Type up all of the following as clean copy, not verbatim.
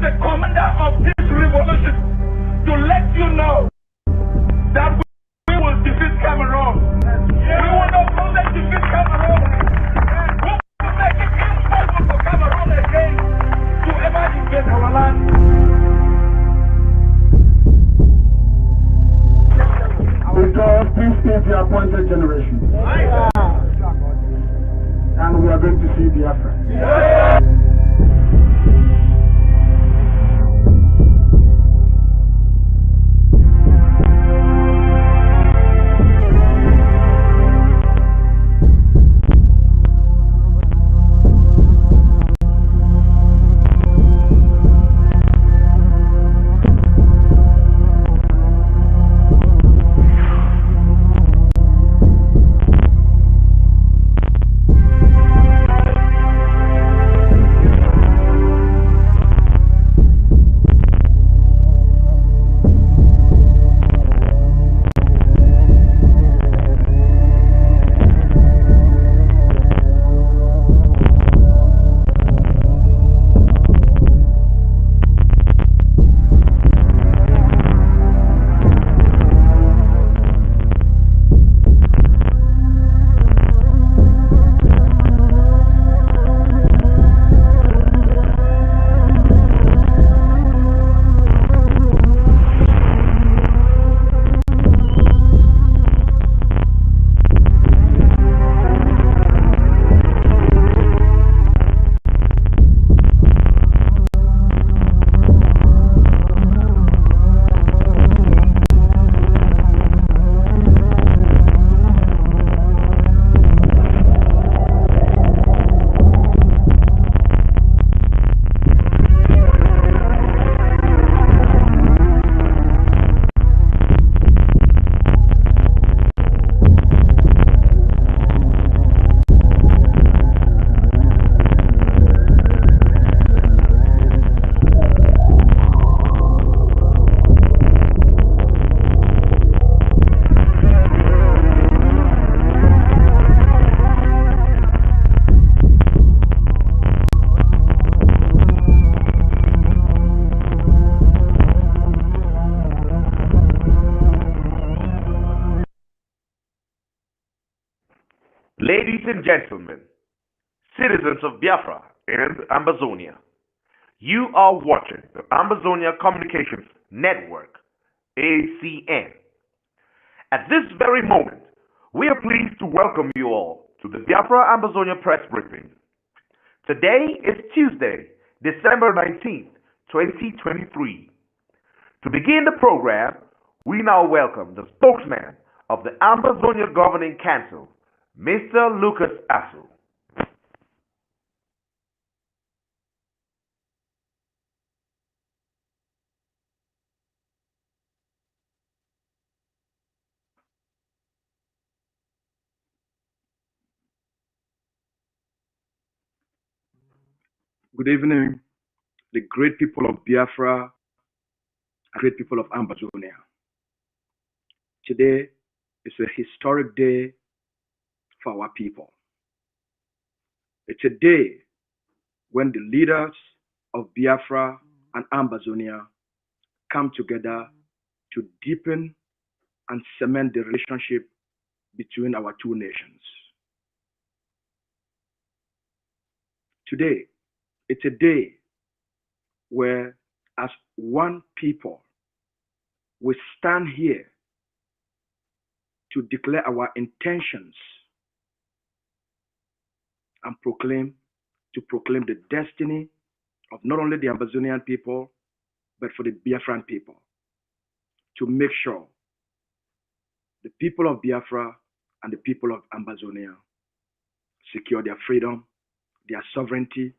the commander of this revolution to let you know that we will defeat Cameroon. We will not only defeat Cameroon, we will make it impossible for Cameroon again to ever invade our land. Because please state the appointed generation. And we are going to see Biafra. Ladies and gentlemen, citizens of Biafra and Ambazonia, you are watching the Ambazonia Communications Network, ACN. At this very moment, we are pleased to welcome you all to the Biafra Ambazonia press briefing. Today is Tuesday, December 19th, 2023. To begin the program, we now welcome the spokesman of the Ambazonia Governing Council, Mr. Lucas Asu. Good evening, the great people of Biafra, great people of Ambazonia. Today is a historic day for our people. It's a day when the leaders of Biafra and Ambazonia come together to deepen and cement the relationship between our two nations. Today, it's a day where, as one people, we stand here to declare our intentions and proclaim the destiny of not only the Ambazonian people, but for the Biafran people, to make sure the people of Biafra and the people of Ambazonia secure their freedom, their sovereignty,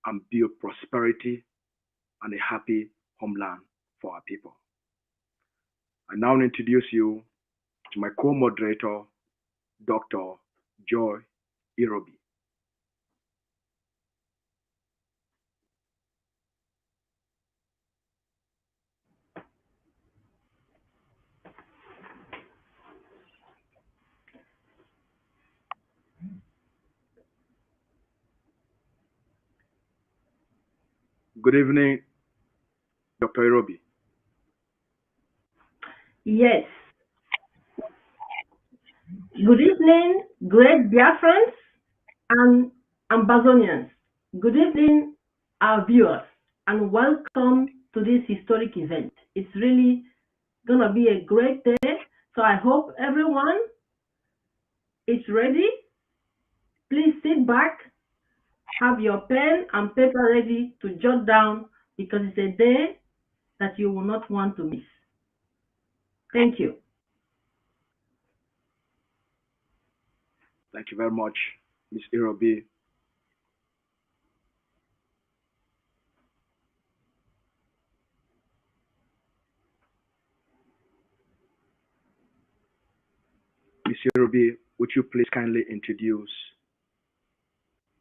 and build prosperity and a happy homeland for our people. I now introduce you to my co-moderator, Dr. Joy Irobi. Good evening, Dr. Irobi. Yes. Good evening, great Biafrans and Ambazonians. Good evening, our viewers, and welcome to this historic event. It's really going to be a great day, so I hope everyone is ready. Please sit back, have your pen and paper ready to jot down because it's a day that you will not want to miss. Thank you. Thank you very much, Ms. Irobi. Ms. Irobi, would you please kindly introduce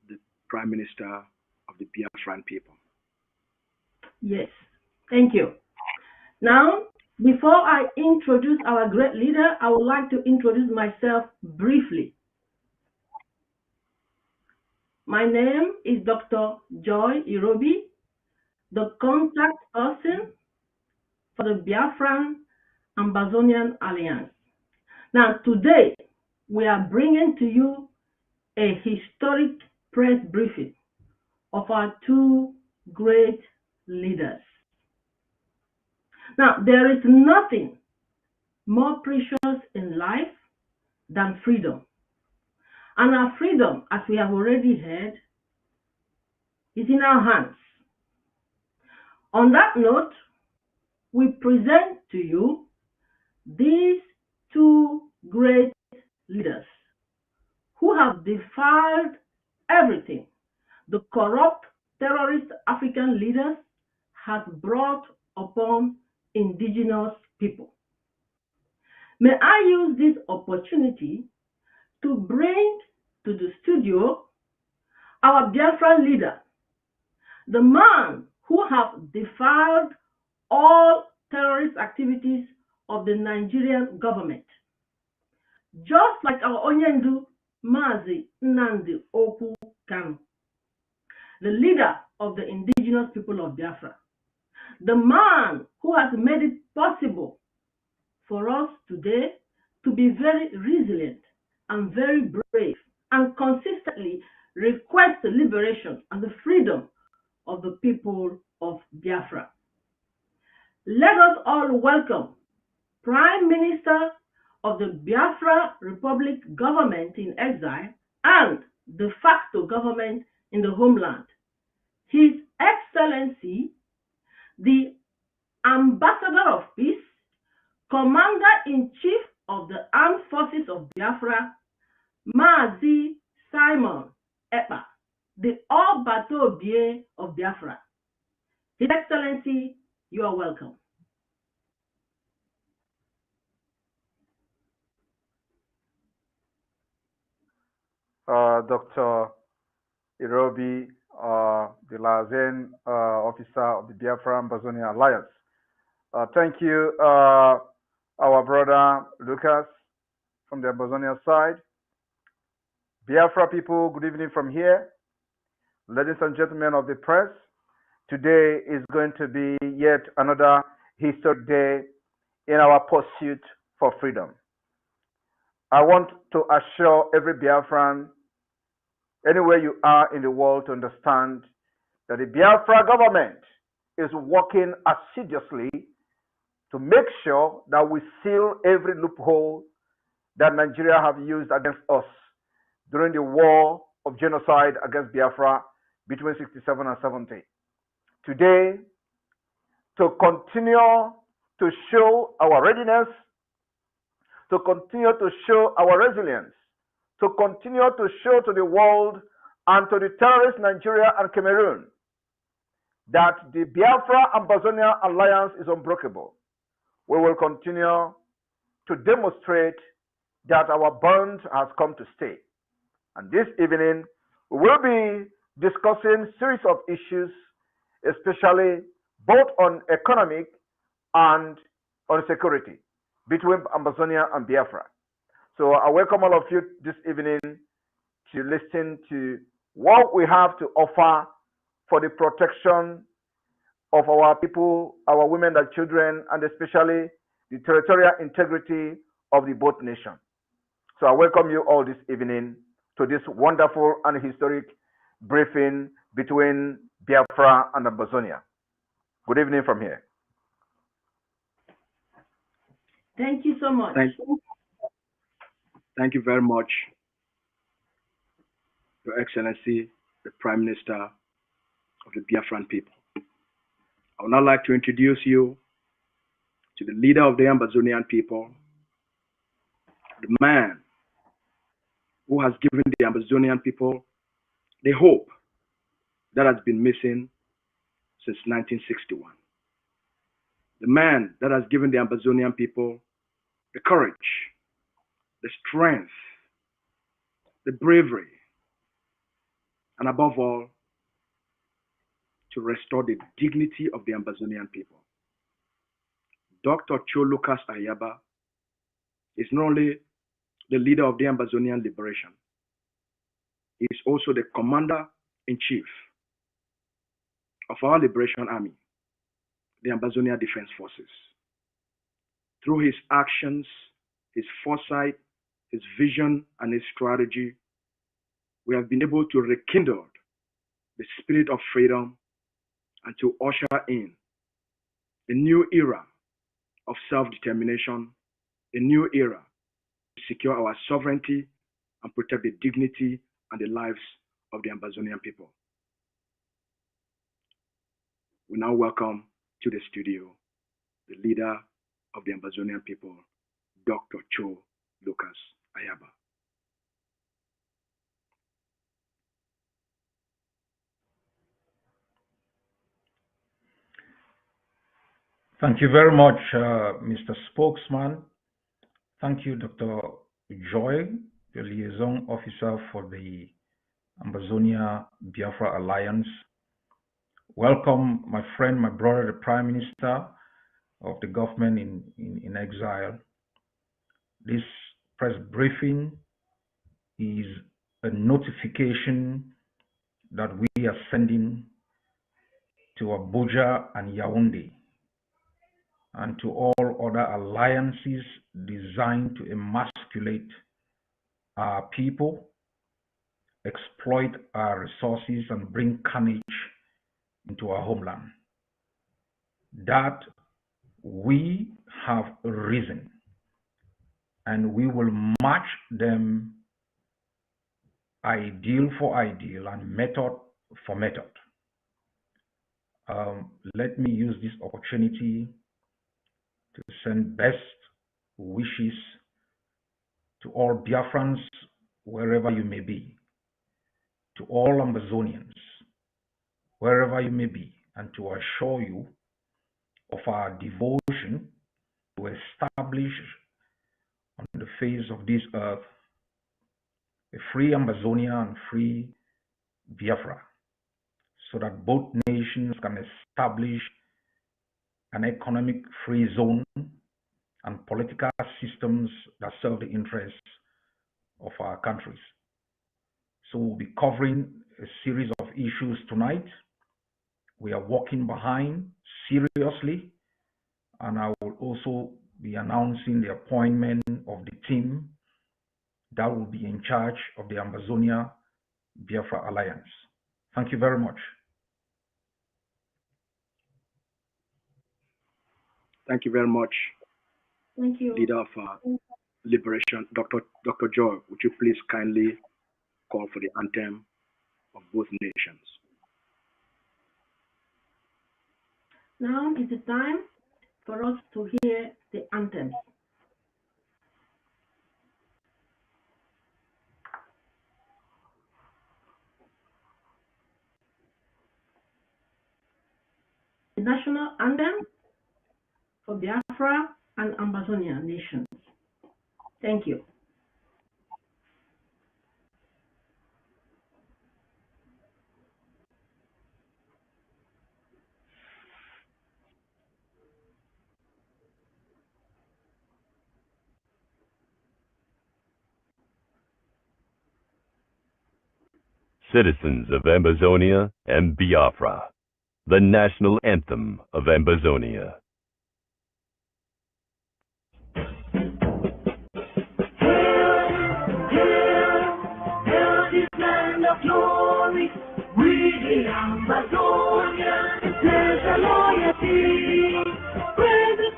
the Prime Minister of the Biafran people? Yes, thank you. Now, before I introduce our great leader, I would like to introduce myself briefly. My name is Dr. Joy Irobi, the contact person for the Biafran Ambazonian Alliance. Now, today, we are bringing to you a historic press briefing of our two great leaders. Now, there is nothing more precious in life than freedom. And our freedom, as we have already heard, is in our hands. On that note, we present to you these two great leaders who have defied everything the corrupt terrorist African leaders have brought upon indigenous people. May I use this opportunity to bring to the studio our Biafran leader, the man who has defied all terrorist activities of the Nigerian government. Just like our Onyendu Mazi Nnamdi Okwu Kanu, the leader of the indigenous people of Biafra, the man who has made it possible for us today to be very resilient and very brave and consistently request the liberation and the freedom of the people of Biafra. Let us all welcome Prime Minister of the Biafra Republic government in exile and de facto government in the homeland, His Excellency, the Ambassador of Peace, Commander-in-Chief of the Armed Forces of Biafra, Mazi Simon Ekpa, the Obatobie of Biafra. His Excellency, you are welcome. Dr. Irobi, the Liaison Officer of the Biafra Ambazonia Alliance. Thank you, our brother Lucas from the Ambazonia side. Biafra people, good evening from here. Ladies and gentlemen of the press, today is going to be yet another historic day in our pursuit for freedom. I want to assure every Biafran, anywhere you are in the world, to understand that the Biafra government is working assiduously to make sure that we seal every loophole that Nigeria have used against us during the war of genocide against Biafra between 67 and 70. Today, to continue to show our readiness, to continue to show our resilience, to continue to show to the world and to the terrorist Nigeria and Cameroon that the Biafra Ambazonia Alliance is unbreakable. We will continue to demonstrate that our bond has come to stay. And this evening, we will be discussing a series of issues, especially both on economic and on security between Ambazonia and Biafra. So I welcome all of you this evening to listen to what we have to offer for the protection of our people, our women and children, and especially the territorial integrity of the both nations. So I welcome you all this evening to this wonderful and historic briefing between Biafra and Ambazonia. Good evening from here. Thank you so much. Thank you very much, Your Excellency, the Prime Minister of the Biafran people. I would now like to introduce you to the leader of the Ambazonian people, the man who has given the Ambazonian people the hope that has been missing since 1961. The man that has given the Ambazonian people the courage, the strength, the bravery, and above all, to restore the dignity of the Ambazonian people. Dr. Cho Lucas Ayaba is not only the leader of the Ambazonian liberation, he is also the commander-in-chief of our liberation army, the Ambazonia Defense Forces. Through his actions, his foresight, his vision, and his strategy, we have been able to rekindle the spirit of freedom and to usher in a new era of self-determination, a new era to secure our sovereignty and protect the dignity and the lives of the Ambazonian people. We now welcome to the studio the leader of the Ambazonian people, Dr. Cho Lucas Ayaba. Thank you very much, Mr. Spokesman. Thank you, Dr. Joy, the liaison officer for the Ambazonia Biafra Alliance. Welcome, my friend, my brother, the Prime Minister of the government in exile. This press briefing is a notification that we are sending to Abuja and Yaoundé and to all other alliances designed to emasculate our people, exploit our resources, and bring carnage into our homeland. That we have risen, and we will match them ideal for ideal and method for method. Let me use this opportunity to send best wishes to all Biafrans, wherever you may be, to all Ambazonians, wherever you may be, and to assure you of our devotion to establish on the face of this earth a free Ambazonia and free Biafra, so that both nations can establish an economic free zone and political systems that serve the interests of our countries. So we'll be covering a series of issues tonight. We are working behind seriously, and I will also be announcing the appointment of the team that will be in charge of the Ambazonia Biafra Alliance. Thank you very much. Thank you very much, Thank you. leader of liberation, Dr. Joy. Would you please kindly call for the anthem of both nations? Now is the time for us to hear the anthem. The national anthem for Biafra and Ambazonia nations. Thank you. Citizens of Ambazonia and Biafra, the national anthem of Ambazonia. Hail this land of glory, we the Ambazonia, there's a loyalty. Praise the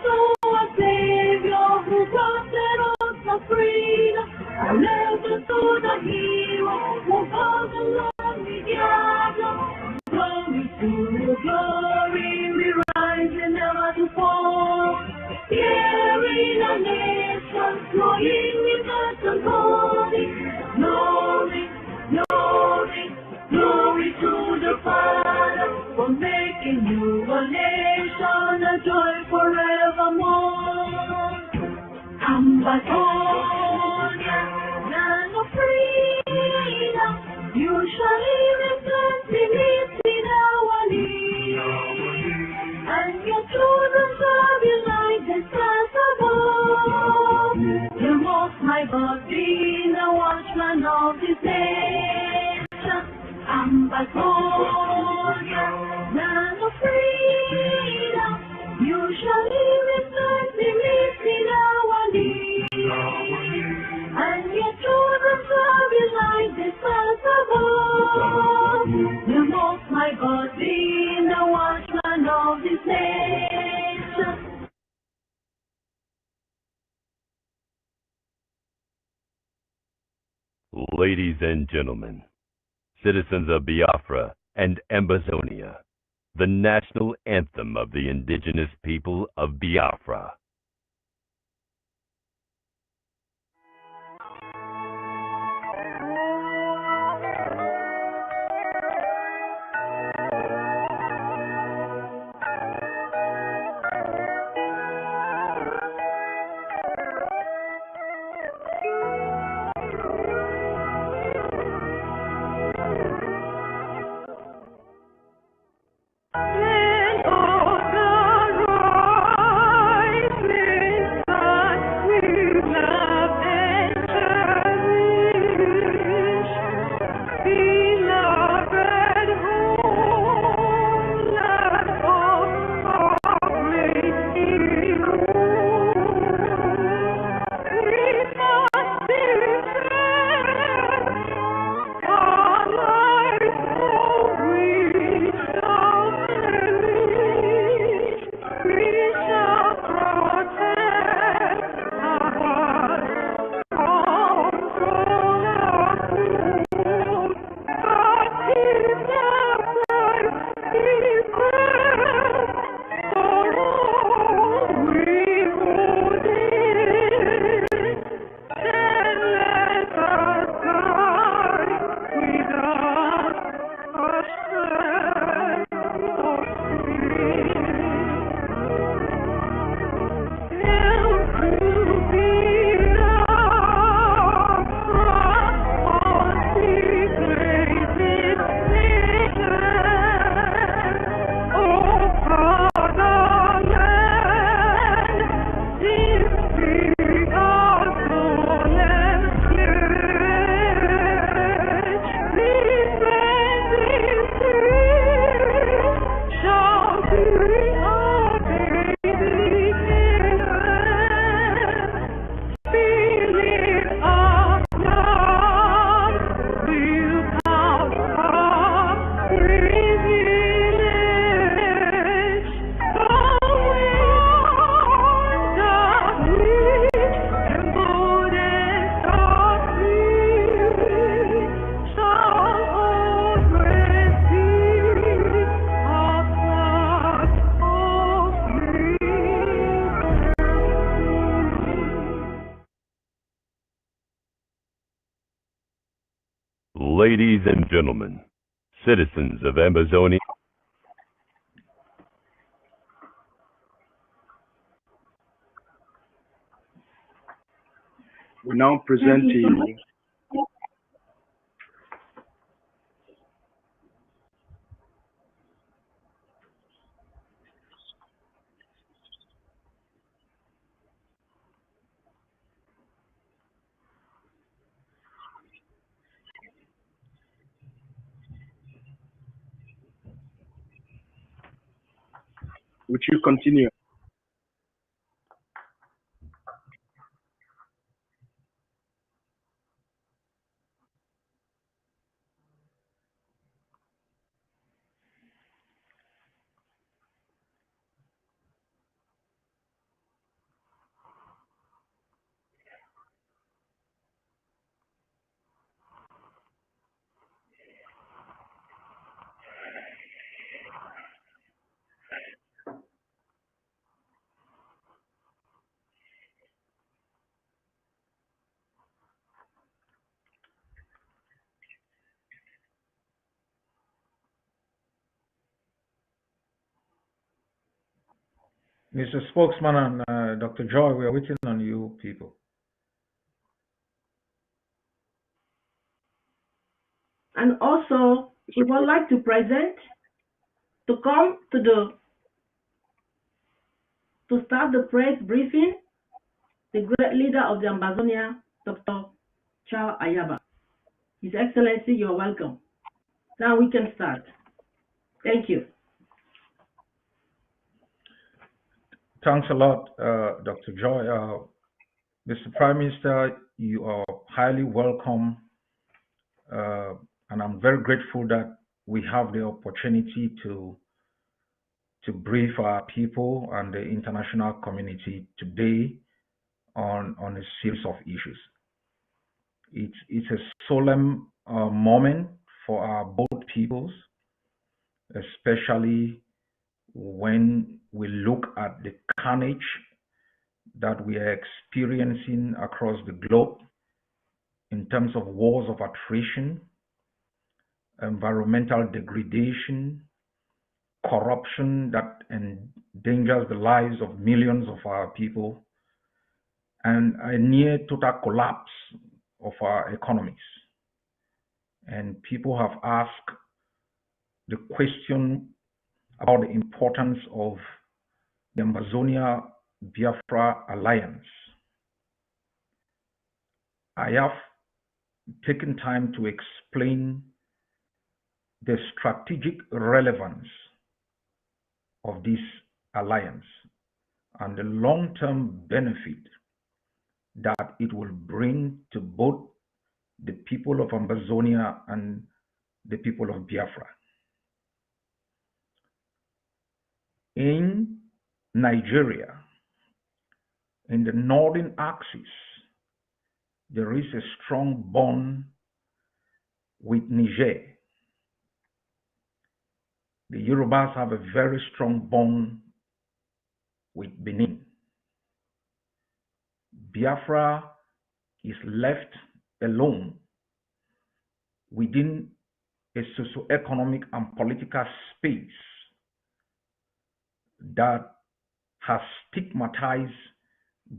our Savior who granted us the freedom. A lesson to the hero who goes along with Diablo. Glory to glory, we rise and never to fall. Here in a nation, flowing with us and holy. Glory, glory, glory to the Father for making you a nation, a joy forevermore. Ambazonia, land of freedom, you shall live in plenty in our need, and your children shall be like the stars above. The Most High God be the watchman of this nation. Ambazonia, land of freedom, you shall live in plenty in our need, and your children shall be like the stars above. The Most High God be the watchman of this nation. Ladies and gentlemen, citizens of Biafra and Ambazonia, the national anthem of the indigenous people of Biafra. Ladies and gentlemen, citizens of Ambazonia, we now present to you Would you continue? Mr. Spokesman and Dr. Joy, we are waiting on you people. And also, we would like to present to come to start the press briefing the great leader of the Ambazonia, Dr. Charles Ayaba. His Excellency, you're welcome. Now we can start. Thank you. Thanks a lot, Dr. Joy. Mr. Prime Minister, you are highly welcome, and I'm very grateful that we have the opportunity to brief our people and the international community today on a series of issues. It's a solemn moment for our both peoples, especially when we look at the carnage that we are experiencing across the globe in terms of wars of attrition, environmental degradation, corruption that endangers the lives of millions of our people, and a near total collapse of our economies. And people have asked the question about the importance of the Ambazonia Biafra alliance. I have taken time to explain the strategic relevance of this alliance and the long-term benefit that it will bring to both the people of Ambazonia and the people of Biafra. In Nigeria, in the northern axis, there is a strong bond with Niger. The Yorubas have a very strong bond with Benin. Biafra is left alone within a socio-economic and political space that has stigmatized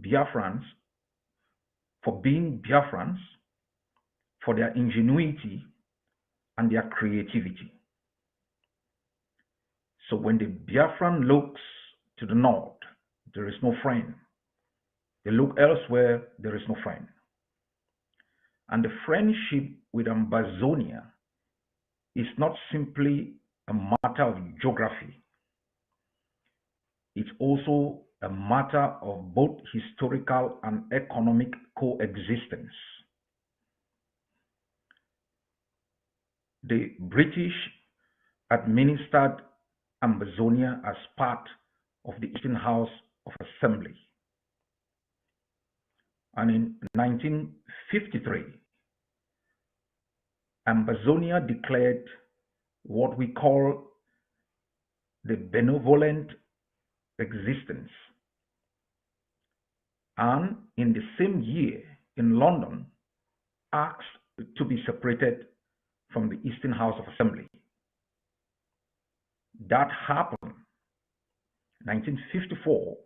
Biafrans for being Biafrans, for their ingenuity and their creativity. So when the Biafran looks to the north, there is no friend. They look elsewhere, there is no friend. And the friendship with Ambazonia is not simply a matter of geography. It's also a matter of both historical and economic coexistence. The British administered Ambazonia as part of the Eastern House of Assembly. And in 1953, Ambazonia declared what we call the benevolent existence. And in the same year, in London, asked to be separated from the Eastern House of Assembly. That happened in 1954.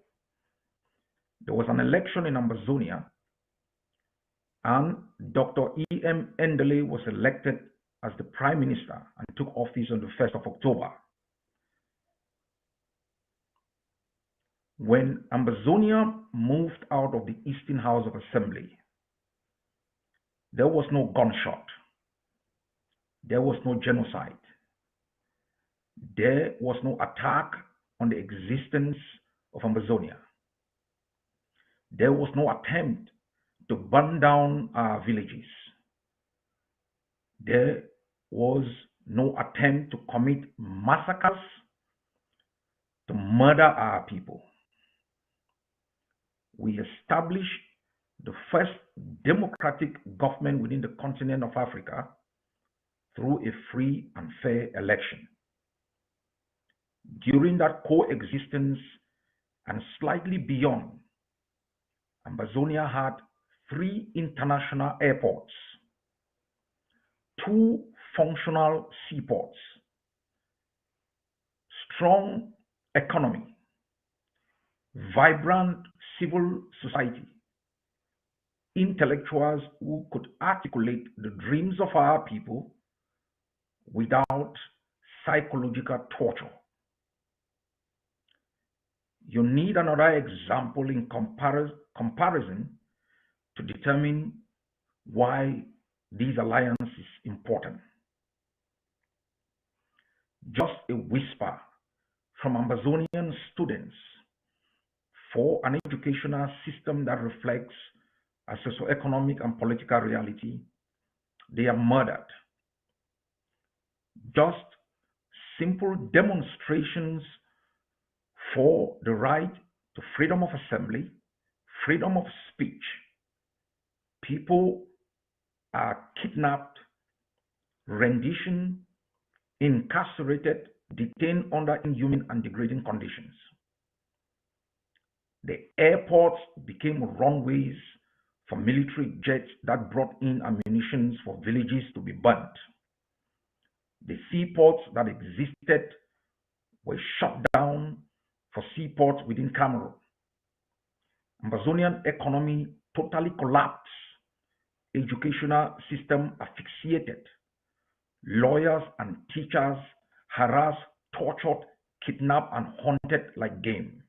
There was an election in Ambazonia, and Dr. M0N was elected as the Prime Minister and took office on the 1st of October. When Ambazonia moved out of the Eastern House of Assembly, there was no gunshot. There was no genocide. There was no attack on the existence of Ambazonia. There was no attempt to burn down our villages. There was no attempt to commit massacres to murder our people. We established the first democratic government within the continent of Africa through a free and fair election. During that coexistence and slightly beyond, Ambazonia had 3 international airports, 2 functional seaports, strong economy, vibrant civil society, intellectuals who could articulate the dreams of our people without psychological torture. You need another example in comparison to determine why this alliance is important. Just a whisper from Ambazonian students for an educational system that reflects a socioeconomic and political reality. They are murdered. Just simple demonstrations for the right to freedom of assembly, freedom of speech. People are kidnapped, renditioned, incarcerated, detained under inhuman and degrading conditions. The airports became runways for military jets that brought in ammunition for villages to be burnt. The seaports that existed were shut down for seaports within Cameroon. Ambazonian economy totally collapsed. Educational system asphyxiated. Lawyers and teachers harassed, tortured, kidnapped, and hunted like game.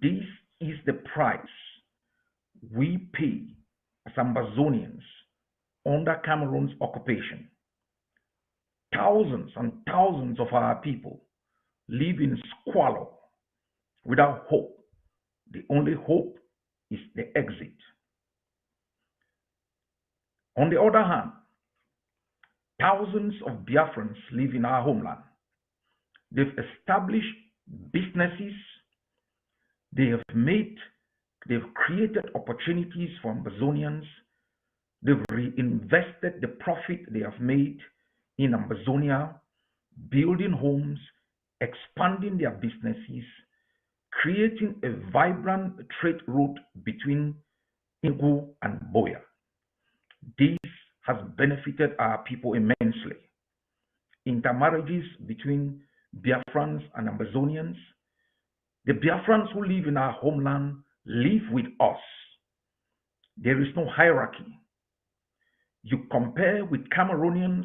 This is the price we pay as Ambazonians under Cameroon's occupation. Thousands and thousands of our people live in squalor without hope. The only hope is the exit. On the other hand, thousands of Biafrans live in our homeland. They've established businesses. They've created opportunities for Ambazonians. They've reinvested the profit they have made in Ambazonia, building homes, expanding their businesses, creating a vibrant trade route between Igu and Boya. This has benefited our people immensely. Intermarriages between Biafrans and Ambazonians. The Biafrans who live in our homeland live with us. There is no hierarchy. You compare with Cameroonians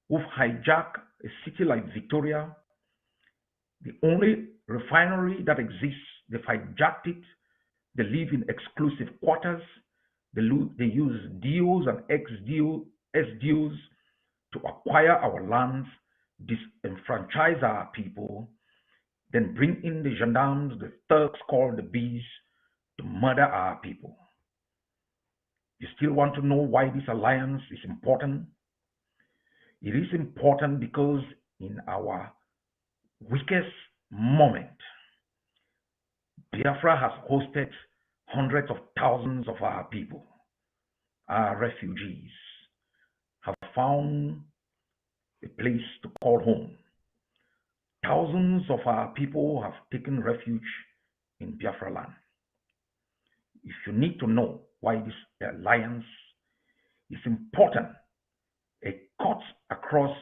who've hijacked a city like Victoria, the only refinery that exists, they've hijacked it. They live in exclusive quarters. They use deals and SDOs to acquire our lands, disenfranchise our people, then bring in the gendarmes, the thugs called the bees, to murder our people. You still want to know why this alliance is important? It is important because in our weakest moment, Biafra has hosted hundreds of thousands of our people. Our refugees have found a place to call home. Thousands of our people have taken refuge in Biafra land. If you need to know why this alliance is important, it cuts across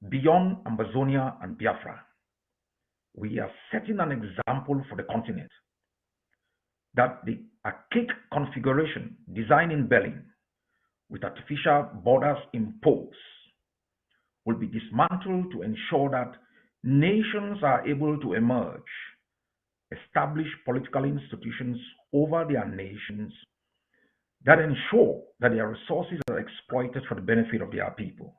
beyond Ambazonia and Biafra. We are setting an example for the continent that the archaic configuration designed in Berlin with artificial borders imposed will be dismantled to ensure that nations are able to emerge, establish political institutions over their nations that ensure that their resources are exploited for the benefit of their people,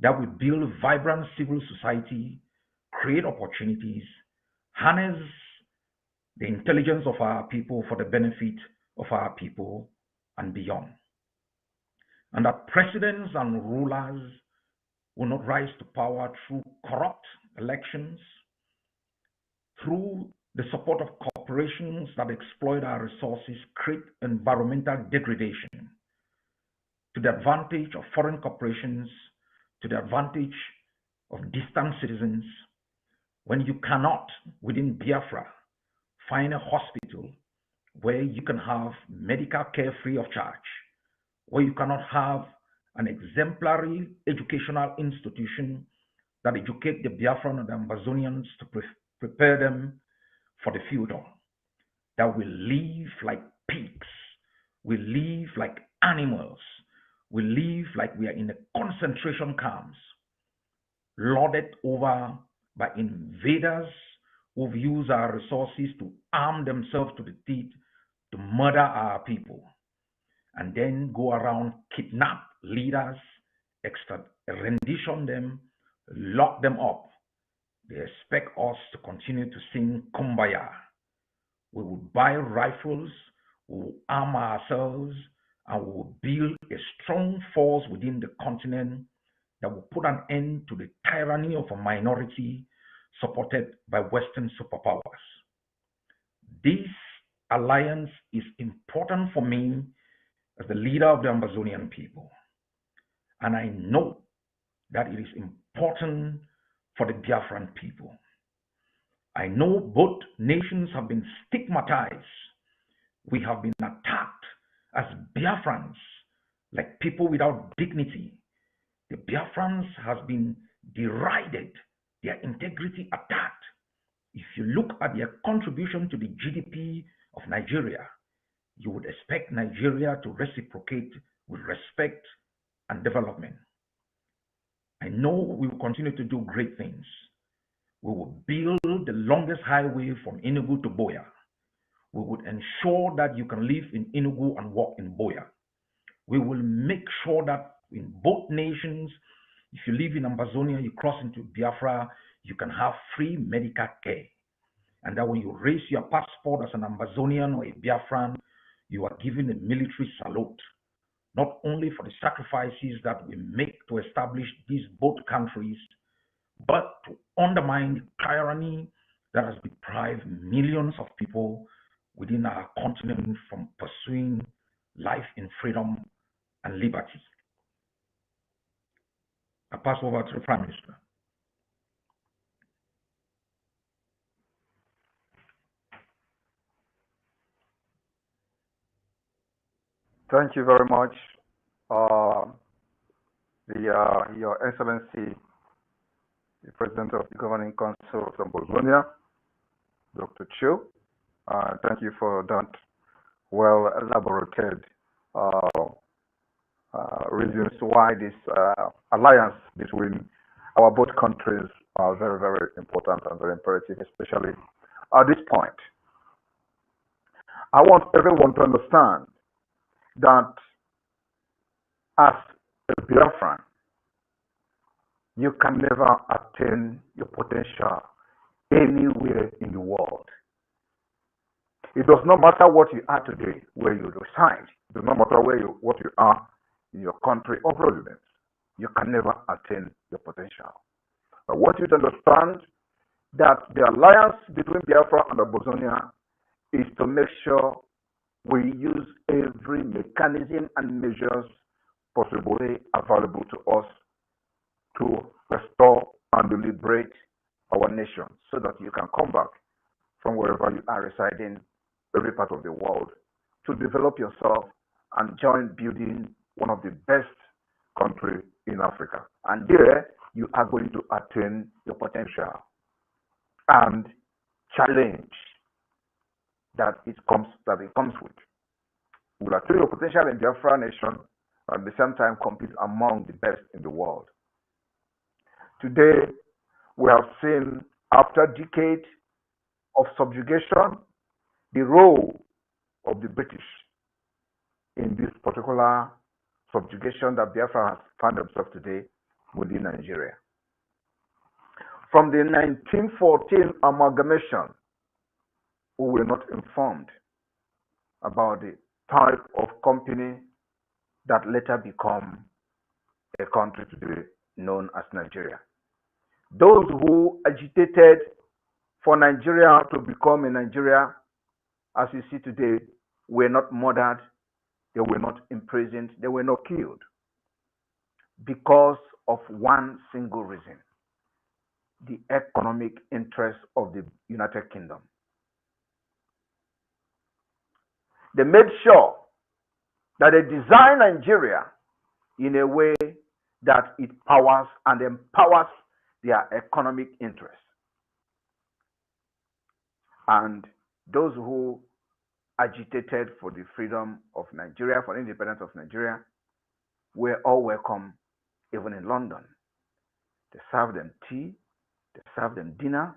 that will build vibrant civil society, create opportunities, harness the intelligence of our people for the benefit of our people and beyond. And that presidents and rulers will not rise to power through corrupt elections, through the support of corporations that exploit our resources, create environmental degradation to the advantage of foreign corporations, to the advantage of distant citizens, when you cannot, within Biafra, find a hospital where you can have medical care free of charge, where you cannot have an exemplary educational institution that educate the Biafran and the Ambazonians to prepare them for the future, that will live like pigs, will live like animals, will live like we are in a concentration camps, lorded over by invaders who've used our resources to arm themselves to the teeth to murder our people, and then go around kidnap leaders, rendition them, lock them up. They expect us to continue to sing Kumbaya. We will buy rifles, we will arm ourselves, and we will build a strong force within the continent that will put an end to the tyranny of a minority supported by Western superpowers. This alliance is important for me as the leader of the Ambazonian people. And I know that it is important for the Biafran people. I know both nations have been stigmatized. We have been attacked as Biafrans, like people without dignity. The Biafrans have been derided, their integrity attacked. If you look at their contribution to the GDP of Nigeria, you would expect Nigeria to reciprocate with respect and development. I know we will continue to do great things. We will build the longest highway from Enugu to Boya. We would ensure that you can live in Enugu and work in Boya. We will make sure that in both nations, if you live in Ambazonia, you cross into Biafra, you can have free medical care. And that when you raise your passport as an Ambazonian or a Biafran, you are given a military salute, not only for the sacrifices that we make to establish these both countries, but to undermine the tyranny that has deprived millions of people within our continent from pursuing life in freedom and liberty. I pass over to the Prime Minister. Thank you very much, Your Excellency, the President of the Governing Council of Ambazonia, Dr. Cho. Thank you for that well elaborated reasons why this alliance between our both countries are very, very important and very imperative, especially at this point. I want everyone to understand that as a Biafran, you can never attain your potential anywhere in the world. It does not matter what you are today, where you reside. It does not matter what you are in your country of residence. You can never attain your potential. I want you to understand that the alliance between Biafra and Ambazonia is to make sure we use every mechanism and measures possibly available to us to restore and liberate our nation so that you can come back from wherever you are residing, every part of the world, to develop yourself and join building one of the best countries in Africa. And there you are going to attain your potential and challenge that it comes with. You will attain your potential in the Biafra nation and at the same time compete among the best in the world. Today, we have seen, after decades of subjugation, the role of the British in this particular subjugation that Biafra has found themselves today within Nigeria. from the 1914 amalgamation, we were not informed about the type of company that later become a country today known as Nigeria. Those who agitated for Nigeria to become a Nigeria, as you see today, were not murdered, they were not imprisoned, they were not killed because of one single reason: the economic interest of the United Kingdom. They made sure that they design Nigeria in a way that it powers and empowers their economic interests. And those who agitated for the freedom of Nigeria, for the independence of Nigeria, were all welcome, even in London. They served them tea, they served them dinner,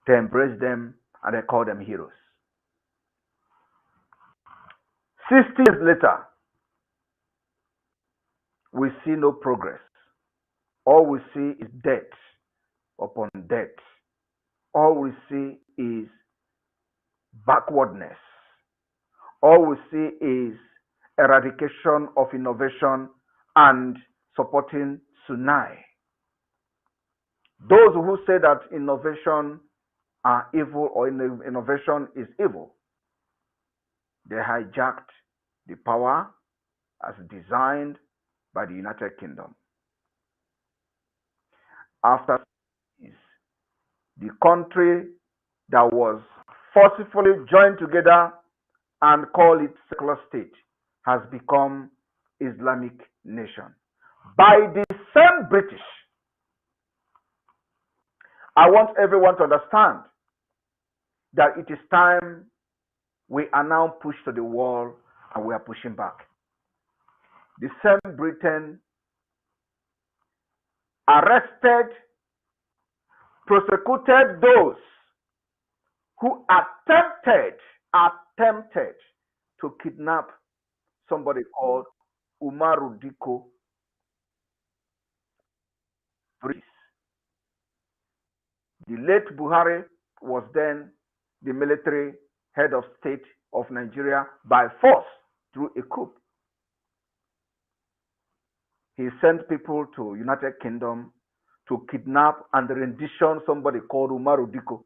they embraced them, and they called them heroes. 60 years later, we see no progress. All we see is debt upon debt. All we see is backwardness. All we see is eradication of innovation and supporting Sunai. Those who say that innovation are evil or innovation is evil, they hijacked the power as designed by the United Kingdom. After the country that was forcefully joined together and called it secular state has become Islamic nation by the same British. I want everyone to understand that it is time we are now pushed to the wall and we are pushing back. The same Britain arrested, prosecuted those who attempted to kidnap somebody called Umaru Diko. The late Buhari was then the military head of state of Nigeria by force through a coup. He sent people to United Kingdom to kidnap and rendition somebody called Umaru Diko.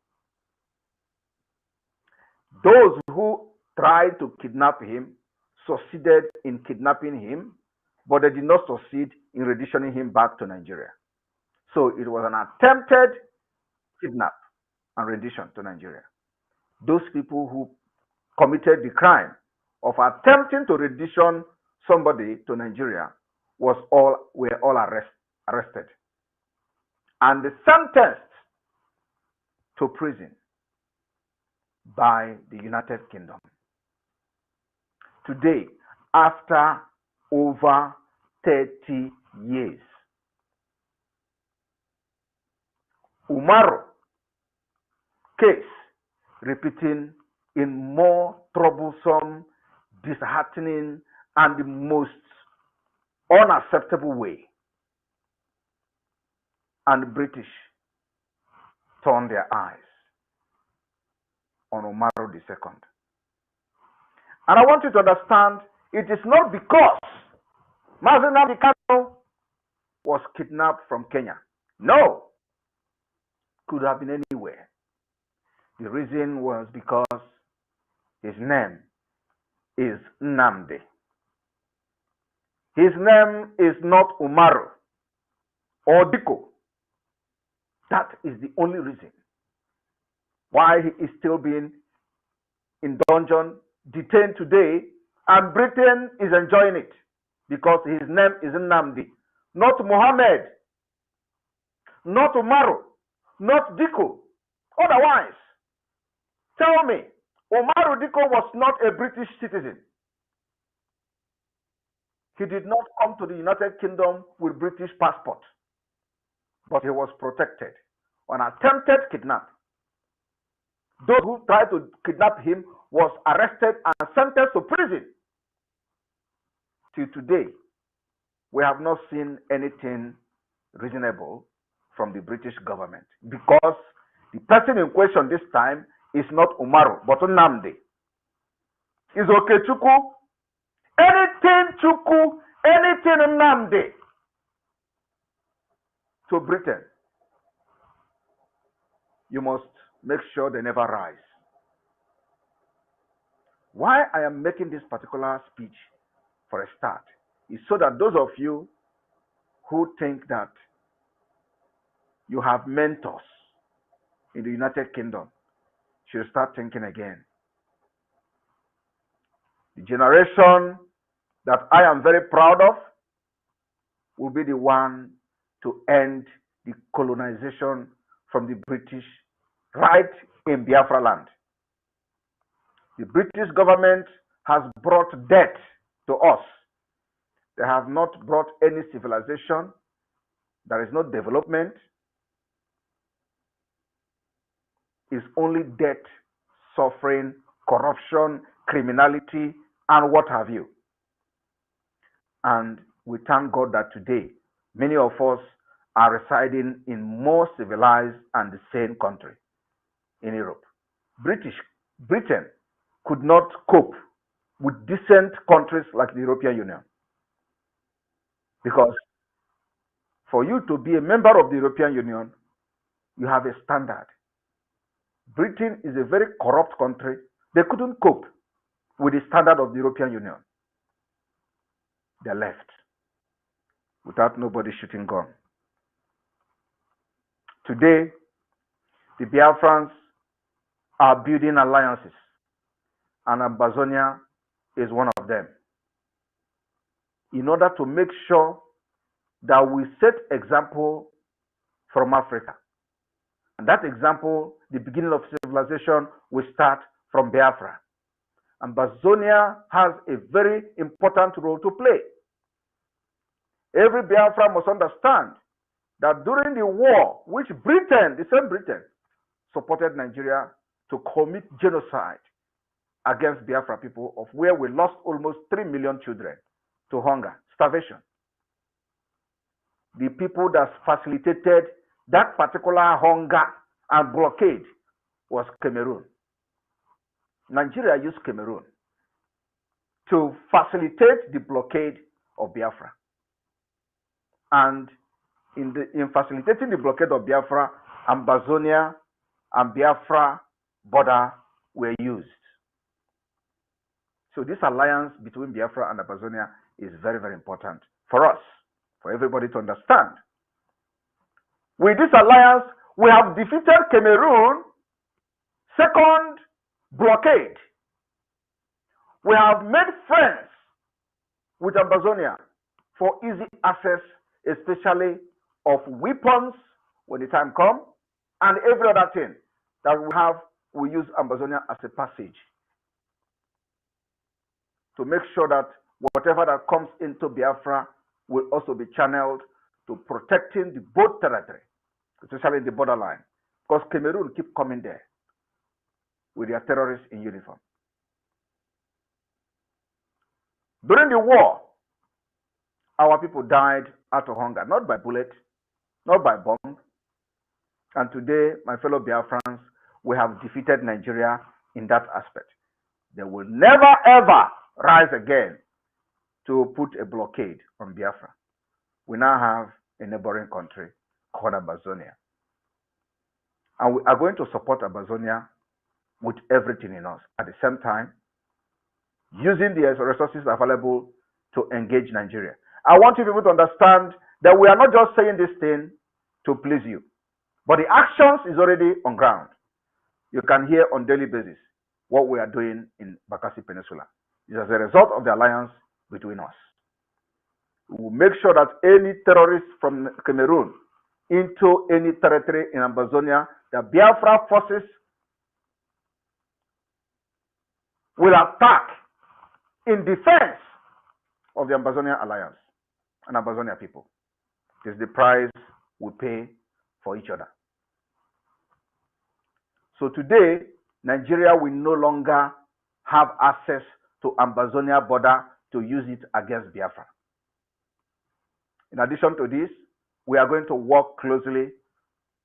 Those who tried to kidnap him succeeded in kidnapping him, but they did not succeed in renditioning him back to Nigeria. So it was an attempted kidnap and rendition to Nigeria. Those people who committed the crime of attempting to rendition somebody to Nigeria were all arrested and sentenced to prison by the United Kingdom. Today, after over 30 years, Umaru case repeating in more troublesome, disheartening, and the most unacceptable way. And the British turned their eyes on Umaru II. And I want you to understand, it is not because M0N was kidnapped from Kenya. No. Could have been anywhere. The reason was because his name is Nnamdi. His name is not Umaru or Diko. That is the only reason why he is still being in dungeon, detained today, and Britain is enjoying it because his name is Nnamdi, not Muhammad, not Umaru, not Diko. Otherwise, tell me, Umaru Diko was not a British citizen. He did not come to the United Kingdom with British passport, but he was protected on attempted kidnap. Those who tried to kidnap him was arrested and sentenced to prison. Till today, we have not seen anything reasonable from the British government, because the person in question this time is not Umaru, but Nnamdi. Is Okechukwu. Anything Chukwu, anything Nnamdi to Britain, you must make sure they never rise. Why I am making this particular speech for a start is so that those of you who think that you have mentors in the United Kingdom should start thinking again. The generation that I am very proud of will be the one to end the colonization from the British right in Biafra land. The British government has brought death to us. They have not brought any civilization. There is no development. It's only death, suffering, corruption, criminality, and what have you. And we thank God that today, many of us are residing in more civilized and sane country in Europe. Britain could not cope with decent countries like the European Union. Because for you to be a member of the European Union, you have a standard. Britain is a very corrupt country. They couldn't cope with the standard of the European Union. They left without nobody shooting gun. Today, the Biafrans are building alliances, and Ambazonia is one of them, in order to make sure that we set example from Africa. And that example, the beginning of civilization, will start from Biafra. Ambazonia has a very important role to play. Every Biafra must understand that during the war, which Britain, the same Britain, supported Nigeria to commit genocide against Biafra people, of where we lost almost 3 million children to hunger, starvation. The people that facilitated that particular hunger and blockade was Cameroon. Nigeria used Cameroon to facilitate the blockade of Biafra. And in facilitating the blockade of Biafra, Ambazonia and Biafra border were used. So this alliance between Biafra and Ambazonia is very, very important for us, for everybody to understand. With this alliance, we have defeated Cameroon's second blockade. We have made friends with Ambazonia for easy access, especially of weapons when the time comes, and every other thing that we have, we use Ambazonia as a passage to make sure that whatever that comes into Biafra will also be channeled to protecting the both territory, especially in the borderline, because Cameroon keep coming there with their terrorists in uniform. During the war, our people died out of hunger, not by bullet, not by bomb. And today, my fellow Biafrans, we have defeated Nigeria in that aspect. They will never ever rise again to put a blockade on Biafra. We now have a neighboring country called Ambazonia. And we are going to support Ambazonia with everything in us. At the same time, using the resources available to engage Nigeria. I want you people to understand that we are not just saying this thing to please you, but the actions is already on ground. You can hear on daily basis what we are doing in Bakassi Peninsula. It is as a result of the alliance between us. We will make sure that any terrorist from Cameroon into any territory in Ambazonia, the Biafra forces will attack in defense of the Ambazonia alliance and Ambazonia people. It is the price we pay for each other. So today, Nigeria will no longer have access to Ambazonia border to use it against Biafra. In addition to this, we are going to work closely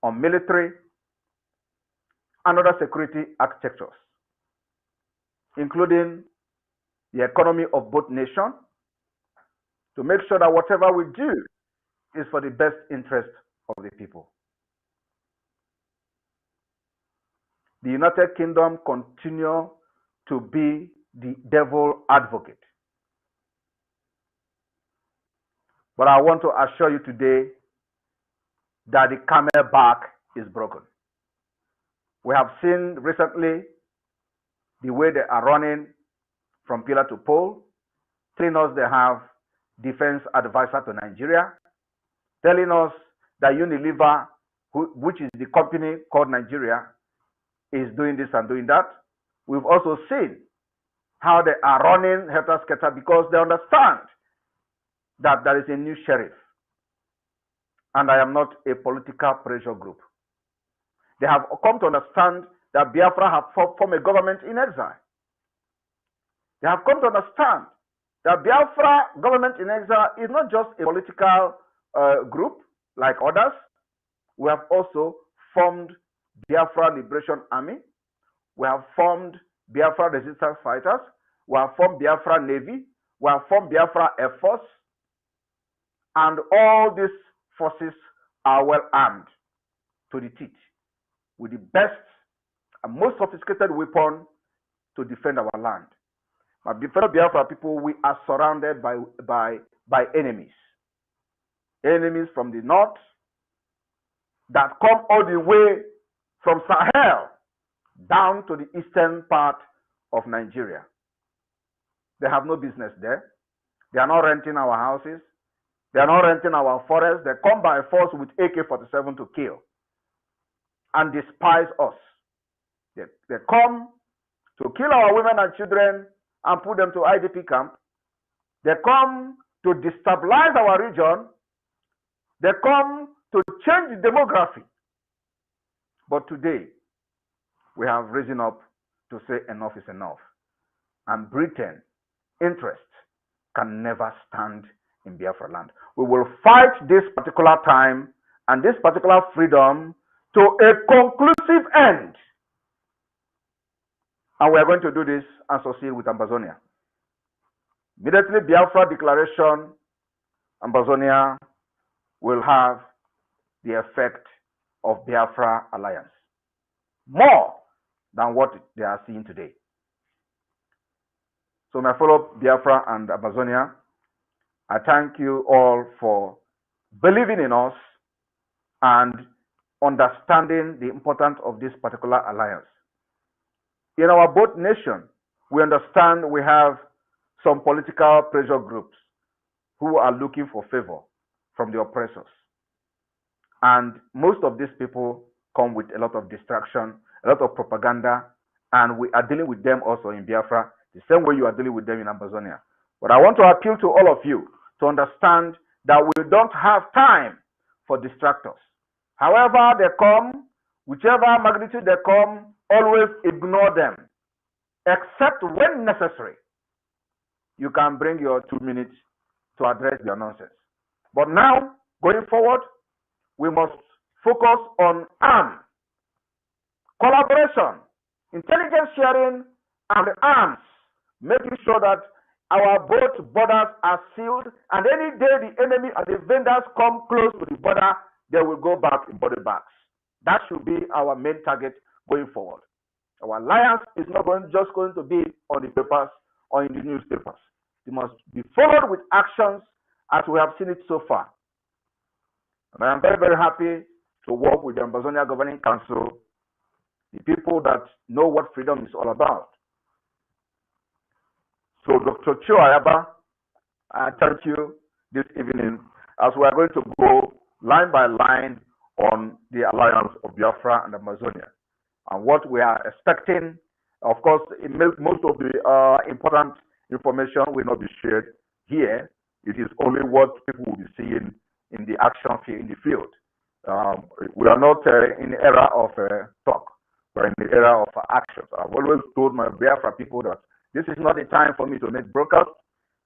on military and other security architectures, including the economy of both nations, to make sure that whatever we do is for the best interest of the people. The United Kingdom continue to be the devil advocate. But I want to assure you today that the camel back is broken. We have seen recently the way they are running from pillar to pole, telling us they have defense advisor to Nigeria, telling us that Unilever, which is the company called Nigeria, is doing this and doing that. We've also seen how they are running helter-skelter because they understand that there is a new sheriff. And I am not a political pressure group. They have come to understand that Biafra have formed a government in exile. They have come to understand that Biafra government in exile is not just a political group like others. We have also formed Biafra Liberation Army. We have formed Biafra Resistance Fighters. We have formed Biafra Navy. We have formed Biafra Air Force. And all these forces are well armed to the teeth with the best and most sophisticated weapon to defend our land. But fellow Biafra people, we are surrounded by enemies. Enemies from the north that come all the way from Sahel down to the eastern part of Nigeria. They have no business there. They are not renting our houses. They are not renting our forests. They come by force with AK-47 to kill and despise us. They come to kill our women and children and put them to IDP camp. They come to destabilize our region. They come to change the demography. But today, we have risen up to say enough is enough. And Britain interest can never stand in Biafra land. We will fight this particular time and this particular freedom to a conclusive end. And we are going to do this and succeed with Ambazonia. Immediately, Biafra declaration, Ambazonia will have the effect of Biafra alliance, more than what they are seeing today. So my fellow Biafra and Ambazonia, I thank you all for believing in us and understanding the importance of this particular alliance. In our both nation, we understand we have some political pressure groups who are looking for favor from the oppressors. And most of these people come with a lot of distraction, a lot of propaganda, and we are dealing with them also in Biafra, the same way you are dealing with them in Ambazonia. But I want to appeal to all of you to understand that we don't have time for distractors. However they come, whichever magnitude they come, always ignore them, except when necessary. You can bring your 2 minutes to address their nonsense. But now, going forward, we must focus on arms, collaboration, intelligence sharing, and arms, making sure that our both borders are sealed, and any day the enemy and the vendors come close to the border, they will go back in body bags. That should be our main target going forward. Our alliance is not just going to be on the papers or in the newspapers. It must be followed with actions as we have seen it so far. And I am very, very happy to work with the Ambazonia Governing Council, the people that know what freedom is all about. So, Dr. Cho Ayaba, I thank you this evening as we are going to go line by line on the alliance of Biafra and Amazonia. And what we are expecting, of course, most of the important information will not be shared here. It is only what people will be seeing in the action field, in the field. We are not in the era of talk, but in the era of action. I've always told my Biafra people that this is not the time for me to make broadcasts.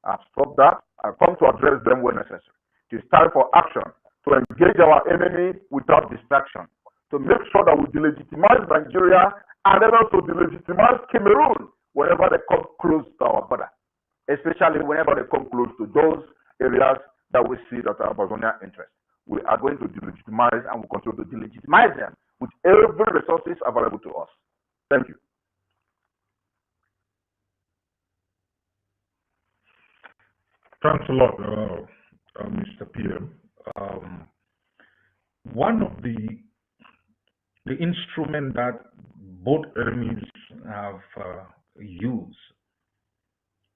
I've stopped that. I've come to address them when necessary. It is time for action to engage our enemy without distraction. to make sure that we delegitimize Nigeria and then also delegitimize Cameroon whenever they come close to our border, especially whenever they come close to those areas that we see that are Ambazonia interest. We are going to delegitimize and we continue to delegitimize them with every resources available to us. Thank you. Thanks a lot, Mr. PM. One of the instrument that both enemies have used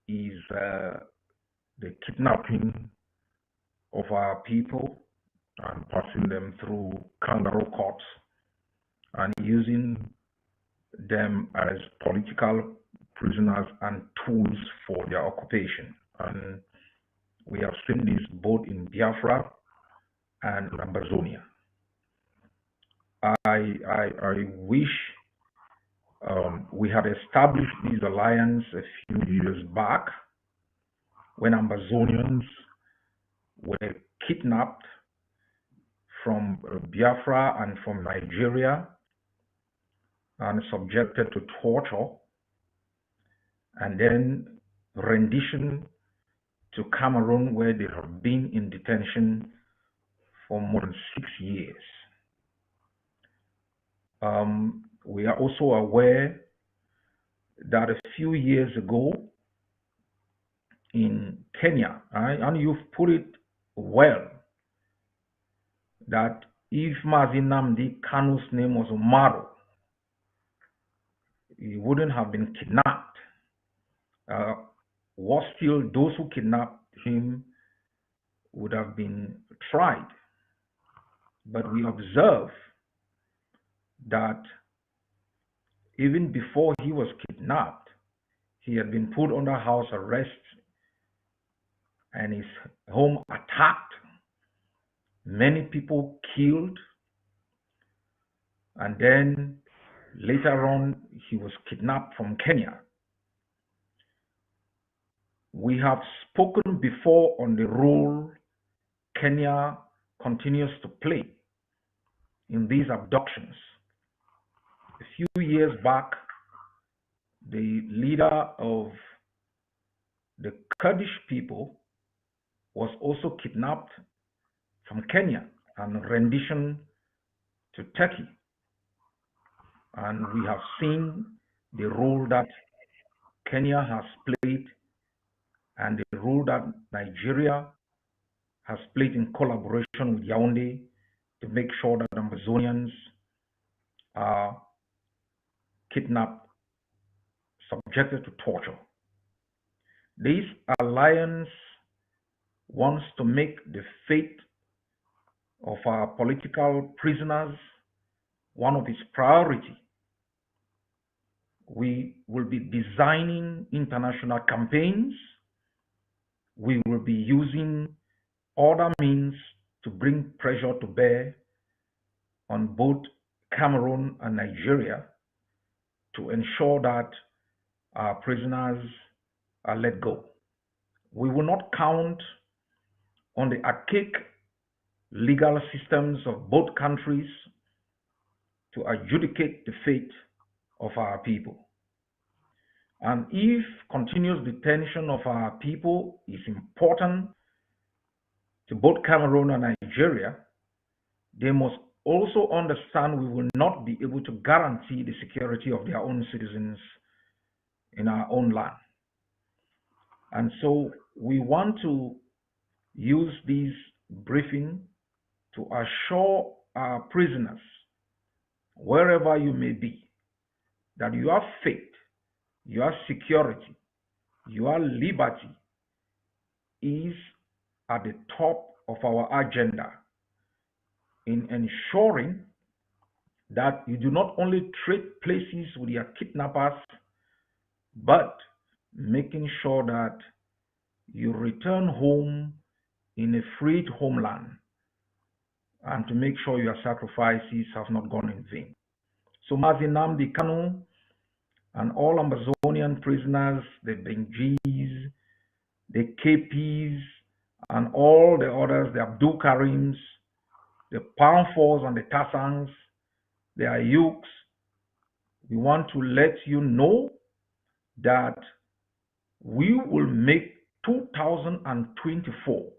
is the kidnapping of our people and passing them through kangaroo courts and using them as political prisoners and tools for their occupation. And we have seen this both in Biafra and Ambazonia. I wish we had established this alliance a few years back when Ambazonians were kidnapped from Biafra and from Nigeria and subjected to torture and then rendition to Cameroon, where they have been in detention for more than 6 years. We are also aware that a few years ago in Kenya, and you've put it well, that if Mazi Nnamdi Kanu's name was Umaru, he wouldn't have been kidnapped. Worse still, those who kidnapped him would have been tried. But we observe that even before he was kidnapped, he had been put under house arrest and his home attacked, many people killed, and then later on he was kidnapped from Kenya. We have spoken before on the role Kenya continues to play in these abductions. A few years back, the leader of the Kurdish people was also kidnapped from Kenya and rendition to Turkey. And we have seen the role that Kenya has played and the role that Nigeria has played in collaboration with Yaoundé to make sure that Ambazonians are kidnapped, subjected to torture. This alliance wants to make the fate of our political prisoners one of its priority. We will be designing international campaigns. We will be using other means to bring pressure to bear on both Cameroon and Nigeria to ensure that our prisoners are let go. We will not count on the archaic legal systems of both countries to adjudicate the fate of our people. And if continuous detention of our people is important to both Cameroon and Nigeria, they must also understand we will not be able to guarantee the security of their own citizens in our own land. And so we want to use this briefing to assure our prisoners, wherever you may be, that your faith, your security, your liberty is at the top of our agenda in ensuring that you do not only trade places with your kidnappers, but making sure that you return home in a freed homeland and to make sure your sacrifices have not gone in vain. So Mazi Nnamdi Kanu and all Ambazonian prisoners, the Benjis, the KPs, and all the others, the Abdul Karims, the Palm Fours and the Tassangs, their yokes. We want to let you know that we will make 2024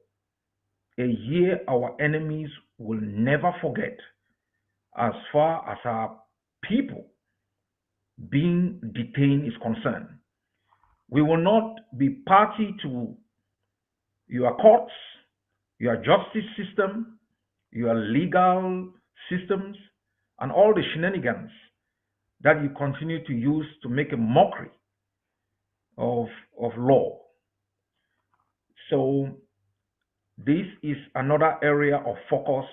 a year our enemies will never forget as far as our people being detained is concerned. We will not be party to your courts, your justice system, your legal systems, and all the shenanigans that you continue to use to make a mockery of, law. So this is another area of focus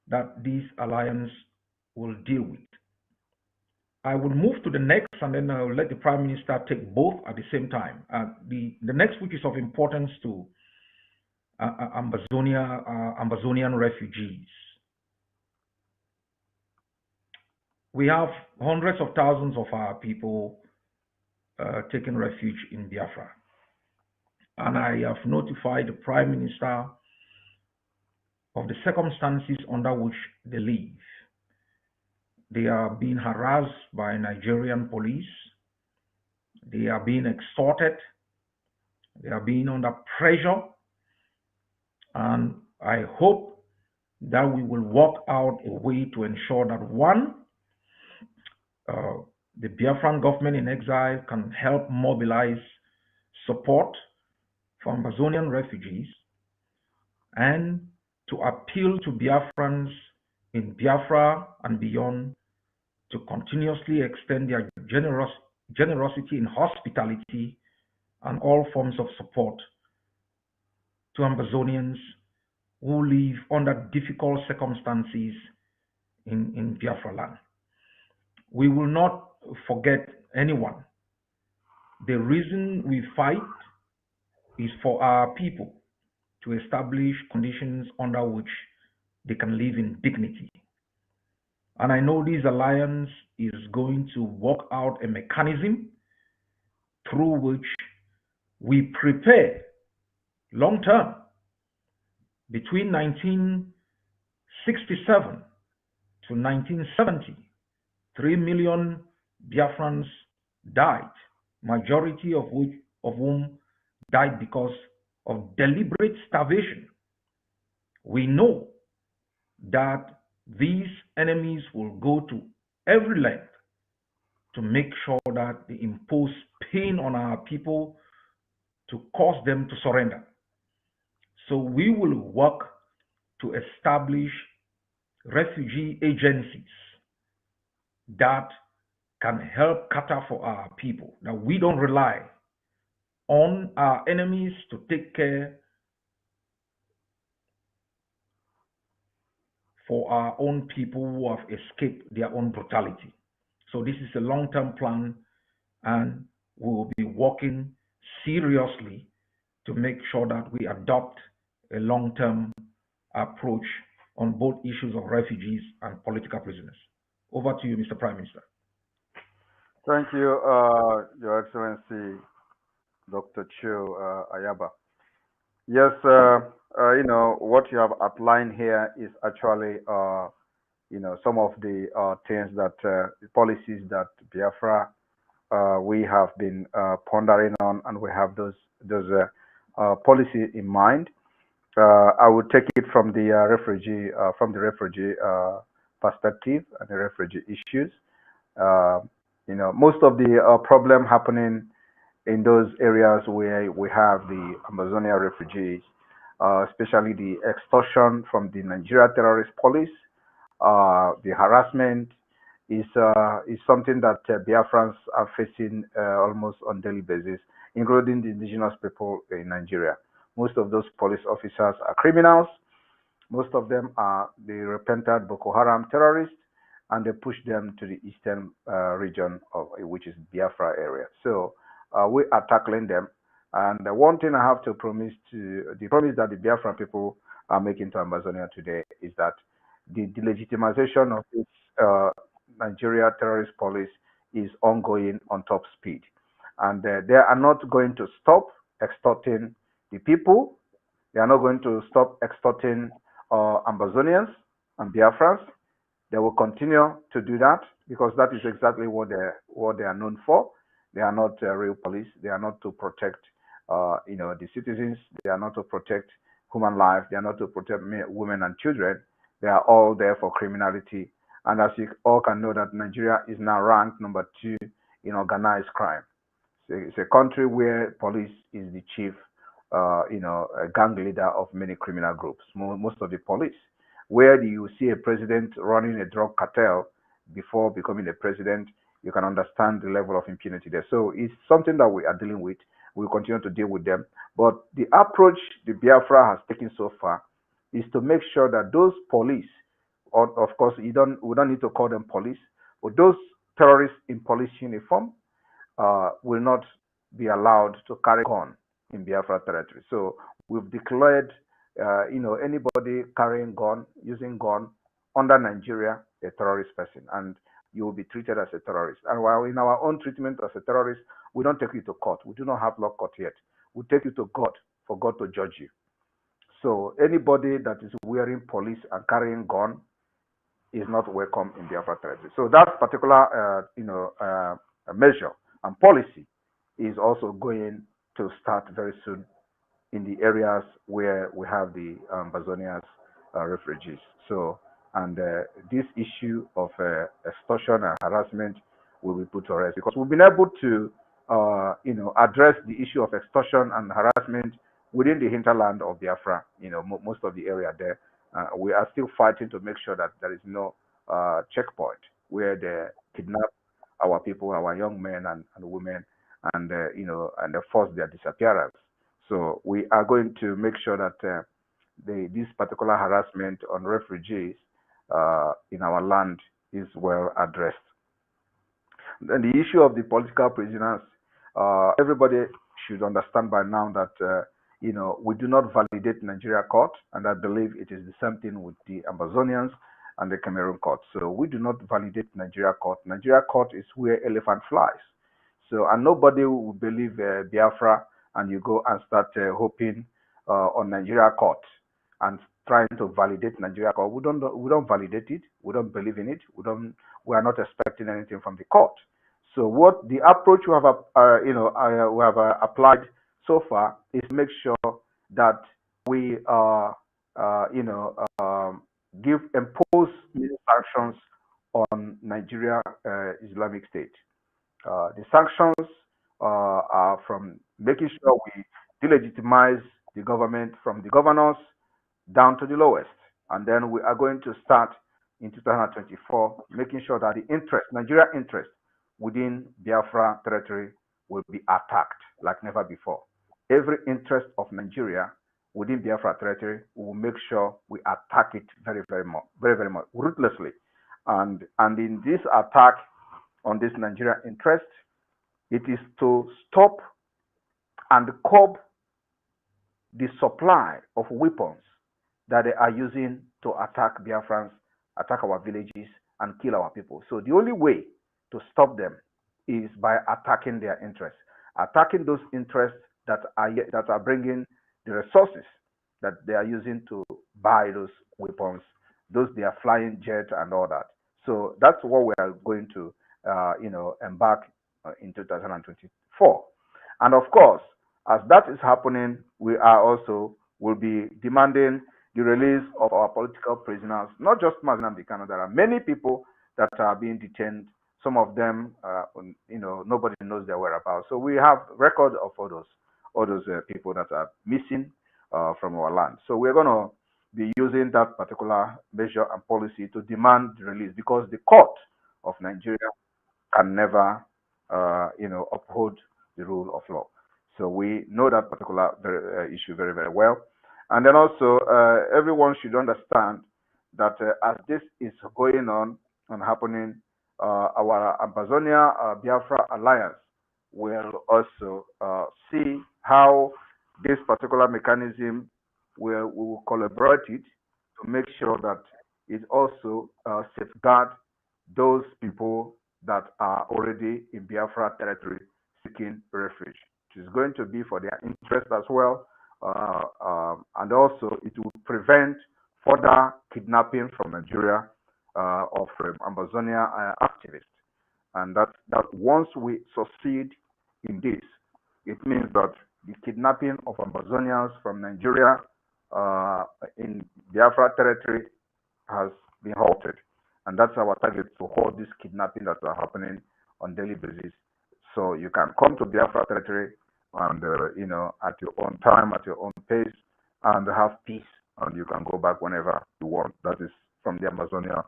that this alliance will deal with. I will move to the next, and then I'll let the Prime Minister take both at the same time. The next, which is of importance to Ambazonian refugees. We have hundreds of thousands of our people taking refuge in Biafra. And I have notified the Prime Minister of the circumstances under which they live. They are being harassed by Nigerian police. They are being extorted. They are being under pressure. And I hope that we will work out a way to ensure that, one, the Biafran government in exile can help mobilize support for Ambazonian refugees, and to appeal to Biafrans in Biafra and beyond to continuously extend their generosity in hospitality and all forms of support to Ambazonians who live under difficult circumstances in Biafra land. We will not forget anyone. The reason we fight is for our people to establish conditions under which they can live in dignity. And I know this alliance is going to work out a mechanism through which we prepare long term. Between 1967 to 1970, 3 million Biafrans died, majority of whom died because of deliberate starvation. We know that these enemies will go to every length to make sure that they impose pain on our people to cause them to surrender. So we will work to establish refugee agencies that can help cater for our people, that we don't rely on our enemies to take care for our own people who have escaped their own brutality. So this is a long-term plan, and we will be working seriously to make sure that we adopt a long-term approach on both issues of refugees and political prisoners. Over to you, Mr. Prime Minister. Thank you, Your Excellency, Dr. Cho Ayaba. Yes, what you have outlined here is actually, some of the things that, policies that Biafra we have been pondering on, and we have those policies in mind. I would take it from the refugee perspective and the refugee issues. Most of the problem happening in those areas where we have the Ambazonia refugees, especially the extortion from the Nigeria terrorist police, the harassment is something that Biafrans are facing almost on daily basis, including the indigenous people in Nigeria. Most of those police officers are criminals. Most of them are the repentant Boko Haram terrorists, and they push them to the eastern region of which is Biafra area. So we are tackling them. And the one thing I have to promise that the Biafra people are making to Ambazonia today is that the delegitimization of this Nigeria terrorist police is ongoing on top speed. And they are not going to stop extorting the people. They are not going to stop extorting Ambazonians and Biafrans. They will continue to do that because that is exactly what they are known for. They are not real police. They are not to protect, the citizens. They are not to protect human life. They are not to protect women and children. They are all there for criminality. And as you all can know, that Nigeria is now ranked number 2 in organized crime. So it's a country where police is the chief, gang leader of many criminal groups. Most of the police, where you see a president running a drug cartel before becoming a president, you can understand the level of impunity there. So it's something that we are dealing with. We'll continue to deal with them. But the approach the Biafra has taken so far is to make sure that those police, or of course, we don't need to call them police, but those terrorists in police uniform will not be allowed to carry gun in Biafra territory. So we've declared, anybody carrying gun, using gun under Nigeria, a terrorist person, and you will be treated as a terrorist. And while in our own treatment as a terrorist, we don't take you to court. We do not have law court yet. We take you to God for God to judge you. So anybody that is wearing police and carrying gun is not welcome in Biafra territory. So that particular, measure and policy is also going to start very soon in the areas where we have the Ambazonians refugees. So, and this issue of extortion and harassment will be put to rest because we've been able to, address the issue of extortion and harassment within the hinterland of Biafra. Most of the area there. We are still fighting to make sure that there is no checkpoint where they kidnap our people, our young men and women, and and they force their disappearance. So we are going to make sure that this particular harassment on refugees in our land is well addressed. And the issue of the political prisoners, everybody should understand by now that we do not validate Nigeria court, and I believe it is the same thing with the Ambazonians and the Cameroon court. So we do not validate Nigeria court. Nigeria court is where elephant flies. So, and nobody will believe Biafra, and you go and start hoping on Nigeria court and trying to validate Nigeria court. We don't validate it. We don't believe in it. We are not expecting anything from the court. So, what the approach we have applied so far is make sure that we impose sanctions on Nigeria Islamic State. The sanctions are from making sure we delegitimize the government from the governors down to the lowest. And then we are going to start in 2024 making sure that the Nigeria interest within Biafra territory will be attacked like never before. Every interest of Nigeria within Biafra territory, we will make sure we attack it very, very much, ruthlessly. And in this attack on this Nigeria interest, it is to stop and curb the supply of weapons that they are using to attack Biafrans, attack our villages, and kill our people. So the only way to stop them is by attacking their interests, attacking those interests that are bringing the resources that they are using to buy those weapons, those their flying jet and all that. So that's what we are going to, embark in 2024. And of course, as that is happening, we will be demanding the release of our political prisoners, not just Nnamdi Kanu. There are many people that are being detained. Some of them, nobody knows their whereabouts. So we have record of all those people that are missing from our land. So we're going to be using that particular measure and policy to demand the release, because the court of Nigeria can never, uphold the rule of law. So we know that particular issue very, very well. And then also, everyone should understand that as this is going on and happening, our Ambazonia Biafra Alliance will also see how this particular mechanism we will collaborate it to make sure that it also safeguard those people that are already in Biafra territory seeking refuge. It is going to be for their interest as well, and also it will prevent further kidnapping from Nigeria of Ambazonia activists. And that once we succeed in this, it means that the kidnapping of Ambazonians from Nigeria in Biafra territory has been halted. And that's our target, to halt this kidnapping that are happening on daily basis. So you can come to Biafra territory and, at your own time, at your own pace, and have peace. And you can go back whenever you want. That is from the Ambazonia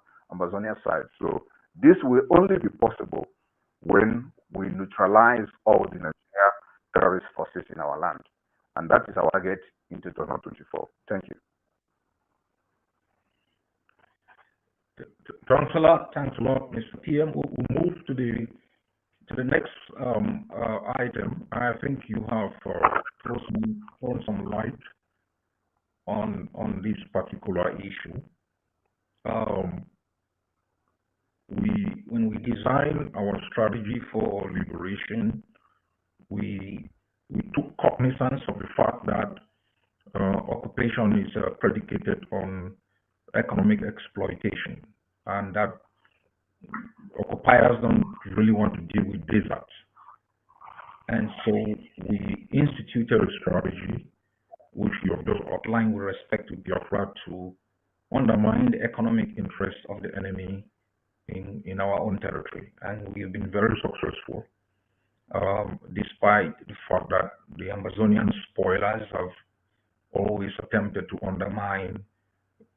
side. So this will only be possible when we neutralize all the Nigeria terrorist forces in our land. And that is our target in 2024. Thank you. Thanks a lot, Mr. PM. We'll move to the next item. I think you have thrown some light on this particular issue. When we design our strategy for liberation, we took cognizance of the fact that occupation is predicated on economic exploitation, and that occupiers don't really want to deal with deserts. And so we instituted a strategy which you have just outlined with respect to Biafra to undermine the economic interests of the enemy in our own territory. And we have been very successful, despite the fact that the Amazonian spoilers have always attempted to undermine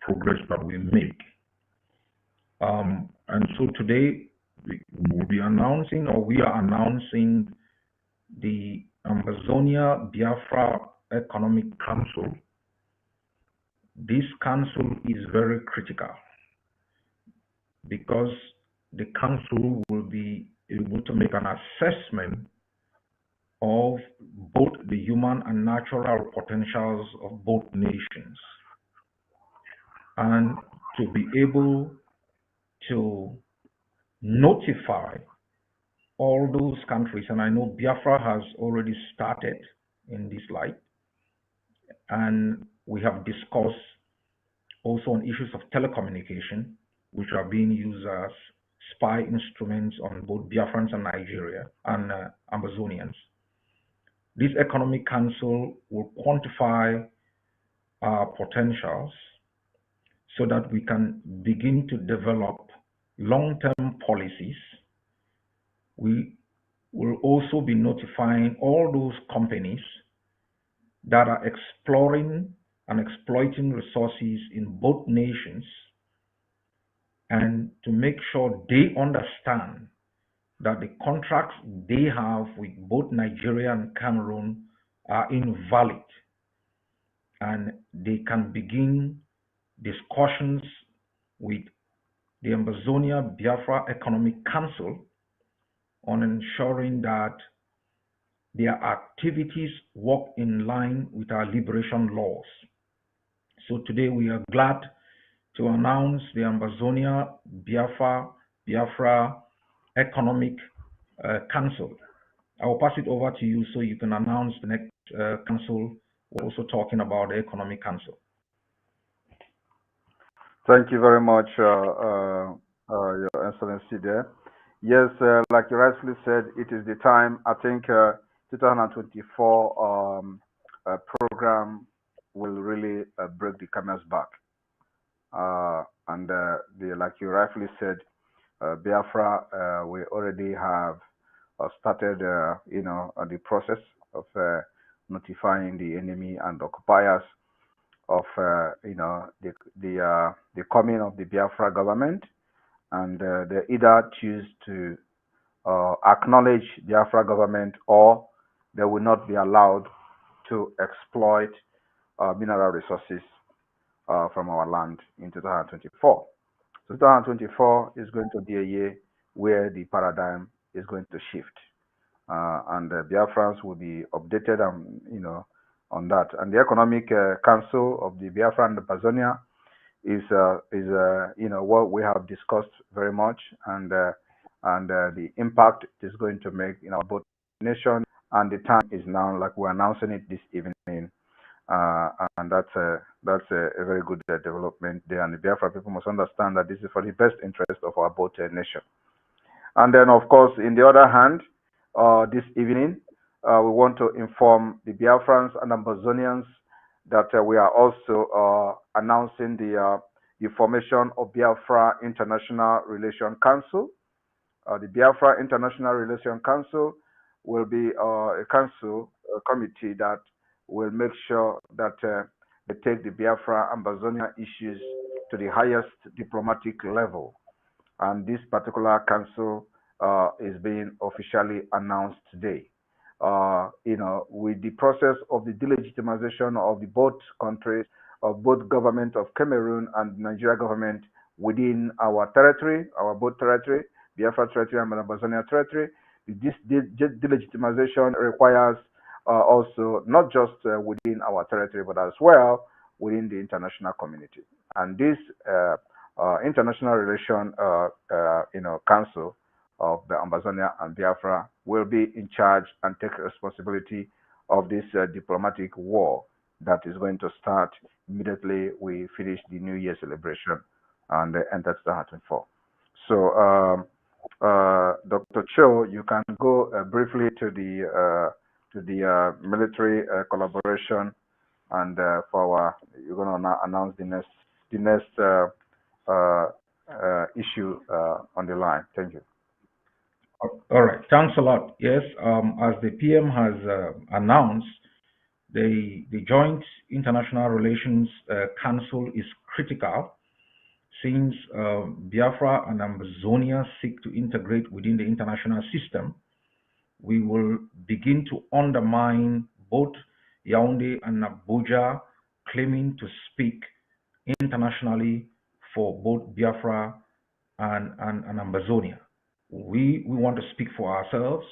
progress that we make. And so today we are announcing the Ambazonia Biafra Economic Council. This council is very critical because the council will be able to make an assessment of both the human and natural potentials of both nations, and to be able to notify all those countries. And I know Biafra has already started in this light, and we have discussed also on issues of telecommunication, which are being used as spy instruments on both Biafrans and Nigeria and Ambazonians. This Economic Council will quantify our potentials so that we can begin to develop long-term policies. We will also be notifying all those companies that are exploring and exploiting resources in both nations, and to make sure they understand that the contracts they have with both Nigeria and Cameroon are invalid, and they can begin discussions with the Ambazonia Biafra Economic Council on ensuring that their activities work in line with our liberation laws. So today we are glad to announce the Ambazonia Biafra Economic Council. I will pass it over to you so you can announce the next council. We're also talking about the Economic Council. Thank you very much, Your Excellency there. Yes, like you rightfully said, it is the time. I think 2024 program will really break the camel's back. Like you rightfully said, Biafra, we already have started, the process of notifying the enemy and occupiers of, the coming of the Biafra government, and they either choose to acknowledge Biafra government, or they will not be allowed to exploit mineral resources from our land in 2024. 2024 is going to be a year where the paradigm is going to shift, and the Biafrans will be updated on that. And the Economic Council of the Biafra and Ambazonia is what we have discussed very much, and the impact it is going to make in our both nations. And the time is now, like we're announcing it this evening. and that's a very good development there. And the Biafra people must understand that this is for the best interest of our both nation. And then, of course, in the other hand, this evening, we want to inform the Biafrans and Ambazonians that we are also announcing the formation of Biafra International Relations Council. The Biafra International Relations Council will be a council, a committee that will make sure that they take the Biafra Ambazonia issues to the highest diplomatic level. And this particular council is being officially announced today. With the process of the delegitimization of the both countries, of both government of Cameroon and Nigeria government within our territory, our both territory, Biafra territory and Ambazonia territory, this delegitimization requires also not just within our territory, but as well within the international community. And this international relation, council of the Ambazonia and Biafra will be in charge and take responsibility of this diplomatic war that is going to start immediately we finish the New Year celebration and enter 2024. So, Dr. Cho, you can go briefly to the military collaboration, and you're going to announce the next issue on the line. Thank you. All right, thanks a lot. Yes, as the PM has announced, the Joint International Relations Council is critical since Biafra and Ambazonia seek to integrate within the international system. We will begin to undermine both Yaoundé and Abuja claiming to speak internationally for both Biafra and Ambazonia. We want to speak for ourselves.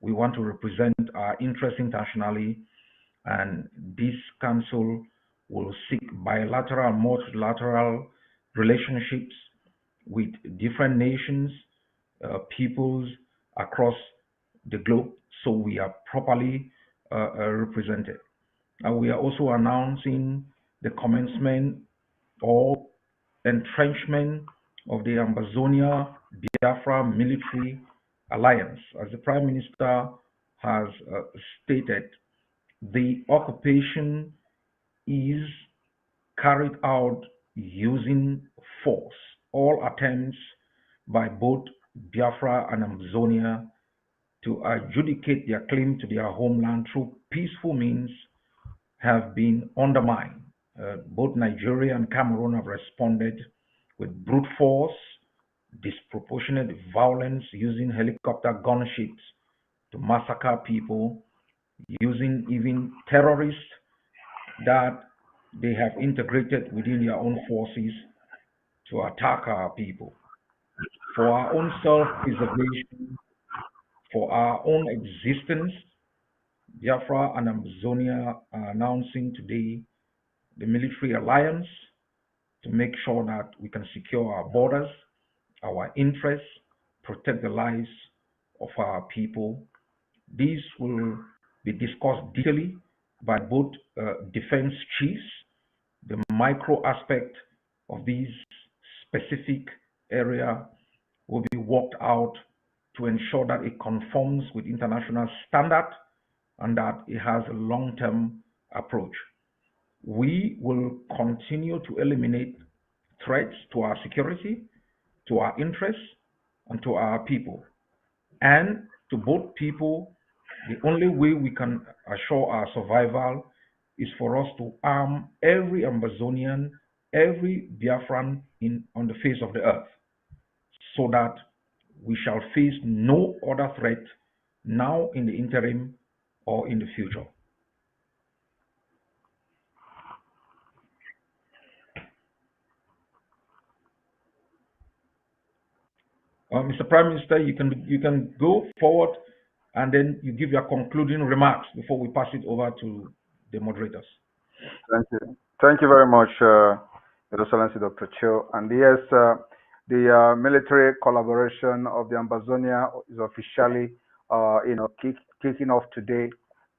We want to represent our interests internationally, and this council will seek bilateral, multilateral relationships with different nations, peoples across the globe, so we are properly represented. And we are also announcing the commencement or entrenchment of the Ambazonia Biafra military alliance. As the Prime Minister has stated, the occupation is carried out using force. All attempts by both Biafra and Ambazonia to adjudicate their claim to their homeland through peaceful means have been undermined. Both Nigeria and Cameroon have responded with brute force, disproportionate violence, using helicopter gunships to massacre people, using even terrorists that they have integrated within their own forces to attack our people. For our own self-preservation, for our own existence, Biafra and Ambazonia are announcing today the military alliance to make sure that we can secure our borders, our interests, protect the lives of our people. These will be discussed detailedly by both defense chiefs. The micro aspect of these specific area will be worked out to ensure that it conforms with international standard and that it has a long-term approach. We will continue to eliminate threats to our security, to our interests, and to our people. And to both people, the only way we can assure our survival is for us to arm every Ambazonian, every Biafran on the face of the earth, so that we shall face no other threat now in the interim or in the future. Mr. Prime Minister, you can go forward and then you give your concluding remarks before we pass it over to the moderators. Thank you. Thank you very much, Your Excellency Dr. Cho. And yes, the military collaboration of the Ambazonia is officially, kicking off today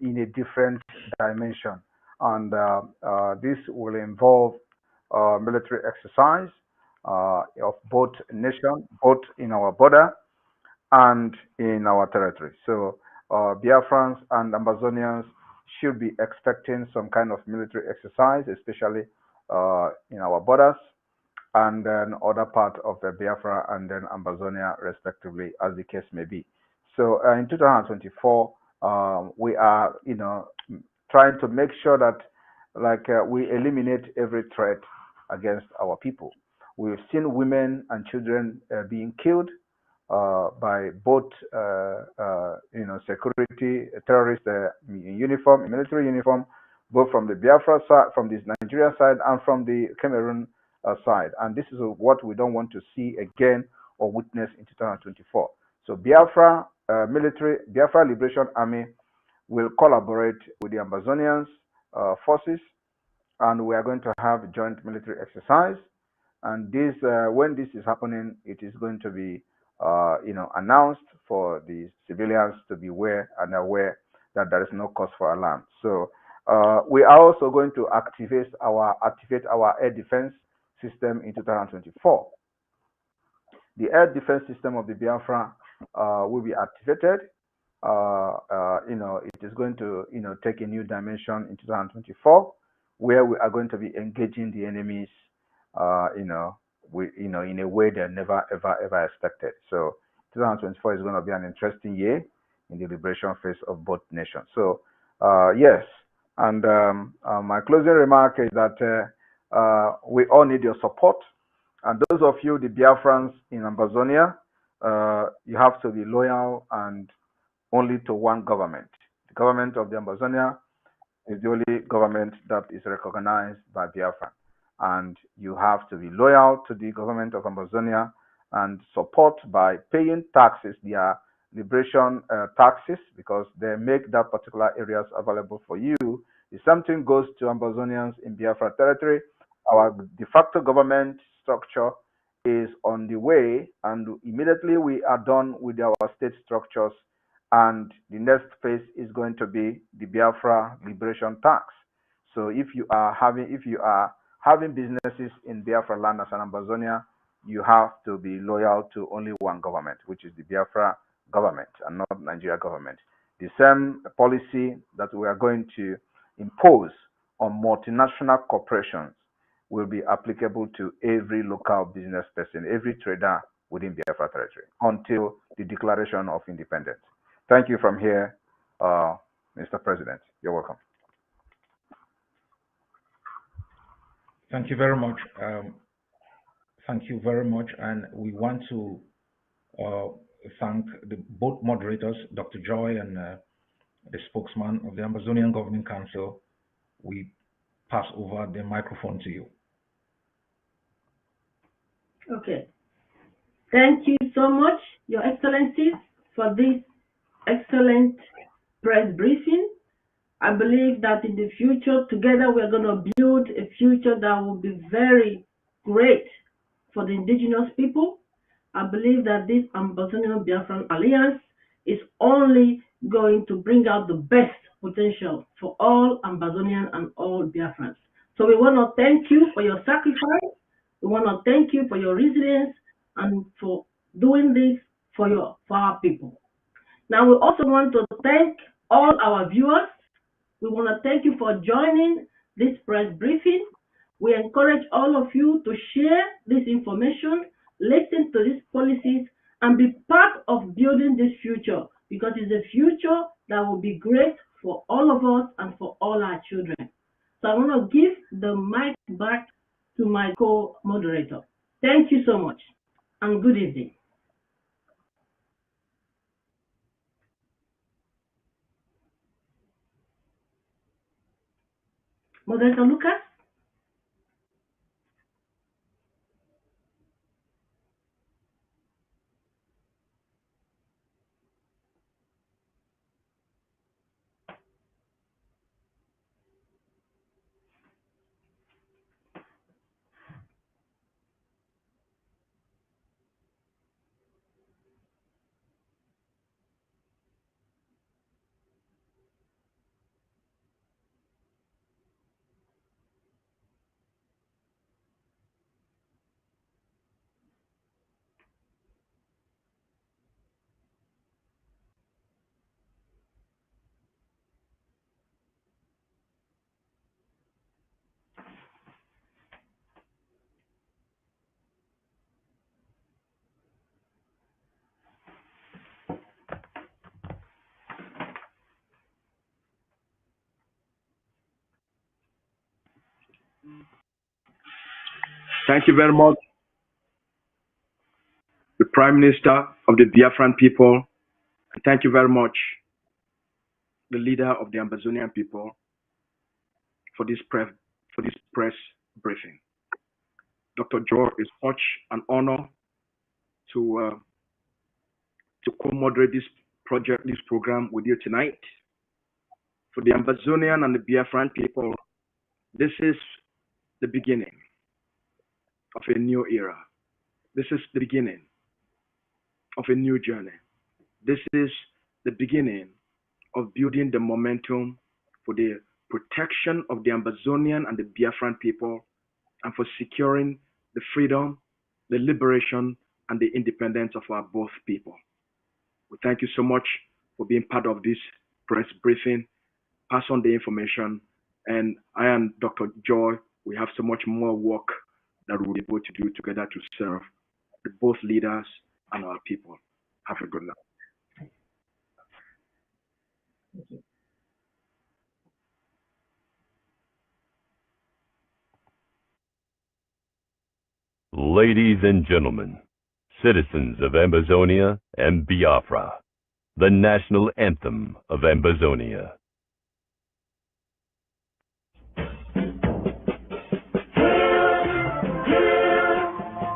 in a different dimension. and this will involve military exercise of both nations, both in our border and in our territory. So Biafrans and Ambazonians should be expecting some kind of military exercise, especially in our borders and then other part of the Biafra and then Ambazonia, respectively, as the case may be. So in 2024, we are, trying to make sure that, we eliminate every threat against our people. We've seen women and children being killed by both, security terrorists in uniform, in military uniform, both from the Biafra side, from the Nigeria side, and from the Cameroon side. And this is what we don't want to see again or witness in 2024. So Biafra Biafra Liberation Army will collaborate with the Ambazonians forces, and we are going to have joint military exercise. And this, when this is happening, it is going to be, announced for the civilians to be aware that there is no cause for alarm. So we are also going to activate our air defense system in 2024. The air defense system of the Biafra will be activated. It is going to, take a new dimension in 2024, where we are going to be engaging the enemies, in a way they never, ever expected. So 2024 is going to be an interesting year in the liberation phase of both nations. So, yes. And my closing remark is that we all need your support. And those of you, the Biafrans in Ambazonia, you have to be loyal and only to one government. The government of the Ambazonia is the only government that is recognized by Biafra. And you have to be loyal to the government of Ambazonia and support by paying taxes, their liberation taxes, because they make that particular areas available for you. If something goes to Ambazonians in Biafra territory, our de facto government structure is on the way, and immediately we are done with our state structures, and the next phase is going to be the Biafra liberation tax. So if you are having businesses in Biafra land as an Ambazonia, you have to be loyal to only one government, which is the Biafra government and not Nigeria government. The same policy that we are going to impose on multinational corporations will be applicable to every local business person, every trader within Biafra territory until the declaration of independence. Thank you from here, Mr. President. You're welcome. Thank you very much. Thank you very much. And we want to thank both moderators, Dr. Joy and the spokesman of the Ambazonian Governing Council. We pass over the microphone to you. Okay. Thank you so much, Your Excellencies, for this excellent press briefing. I believe that in the future, together, we're going to build a future that will be very great for the indigenous people. I believe that this Ambazonian Biafran Alliance is only going to bring out the best potential for all Ambazonian and all Biafrans. So we want to thank you for your sacrifice. We want to thank you for your resilience and for doing this for our people. Now, we also want to thank all our viewers. We want to thank you for joining this press briefing. We encourage all of you to share this information, listen to these policies, and be part of building this future, because it's a future that will be great for all of us and for all our children. So I want to give the mic back to my co-moderator. Thank you so much, and good evening. Moderator Lucas? Thank you very much, the Prime Minister of the Biafran people, and thank you very much, the leader of the Ambazonian people, for this press briefing. Dr. Joe, it's such an honor to co-moderate this program with you tonight. For the Ambazonian and the Biafran people, this is the beginning of a new era. This is the beginning of a new journey. This is the beginning of building the momentum for the protection of the Ambazonian and the Biafran people, and for securing the freedom, the liberation, and the independence of our both people. We thank you so much for being part of this press briefing. Pass on the information, and I and Dr. Joy, we have so much more work that we'll be able to do together to serve both leaders and our people. Have a good night. Ladies and gentlemen, citizens of Ambazonia and Biafra, the national anthem of Ambazonia.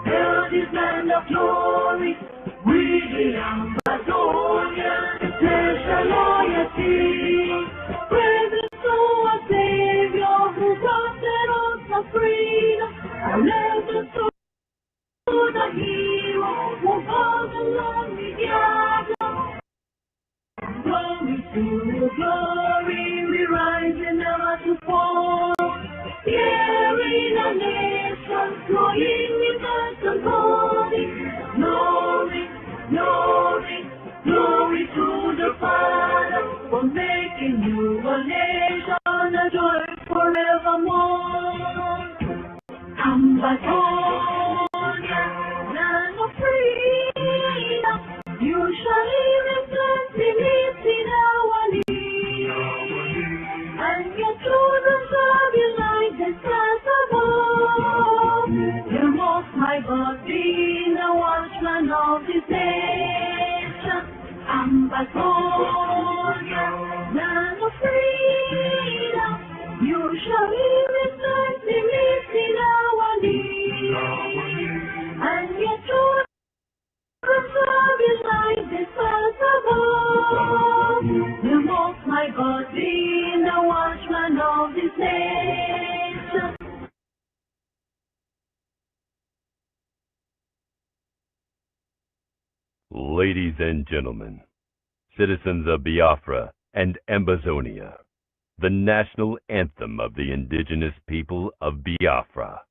Hail this land of glory, we the Ambazonia, nation loyalty. Praise to our Savior who granted us the freedom, and legend to the hero who goes along with Biafra. Glory to glory, we rise and never to fall. Here in a nation, flowing with us and glory, glory, glory, glory to the Father for making you a nation, a joy forevermore. Ambazonia, land of freedom, you shall live in plenty in our need, and your children shall be like the stars above. The Most High God being the watchman of this nation. Ambazonia, land of freedom, you shall live in plenty in our need, and your children shall be like the stars above. The Most High God being the watchman of this nation. Ladies and gentlemen, citizens of Biafra and Ambazonia, the national anthem of the indigenous people of Biafra.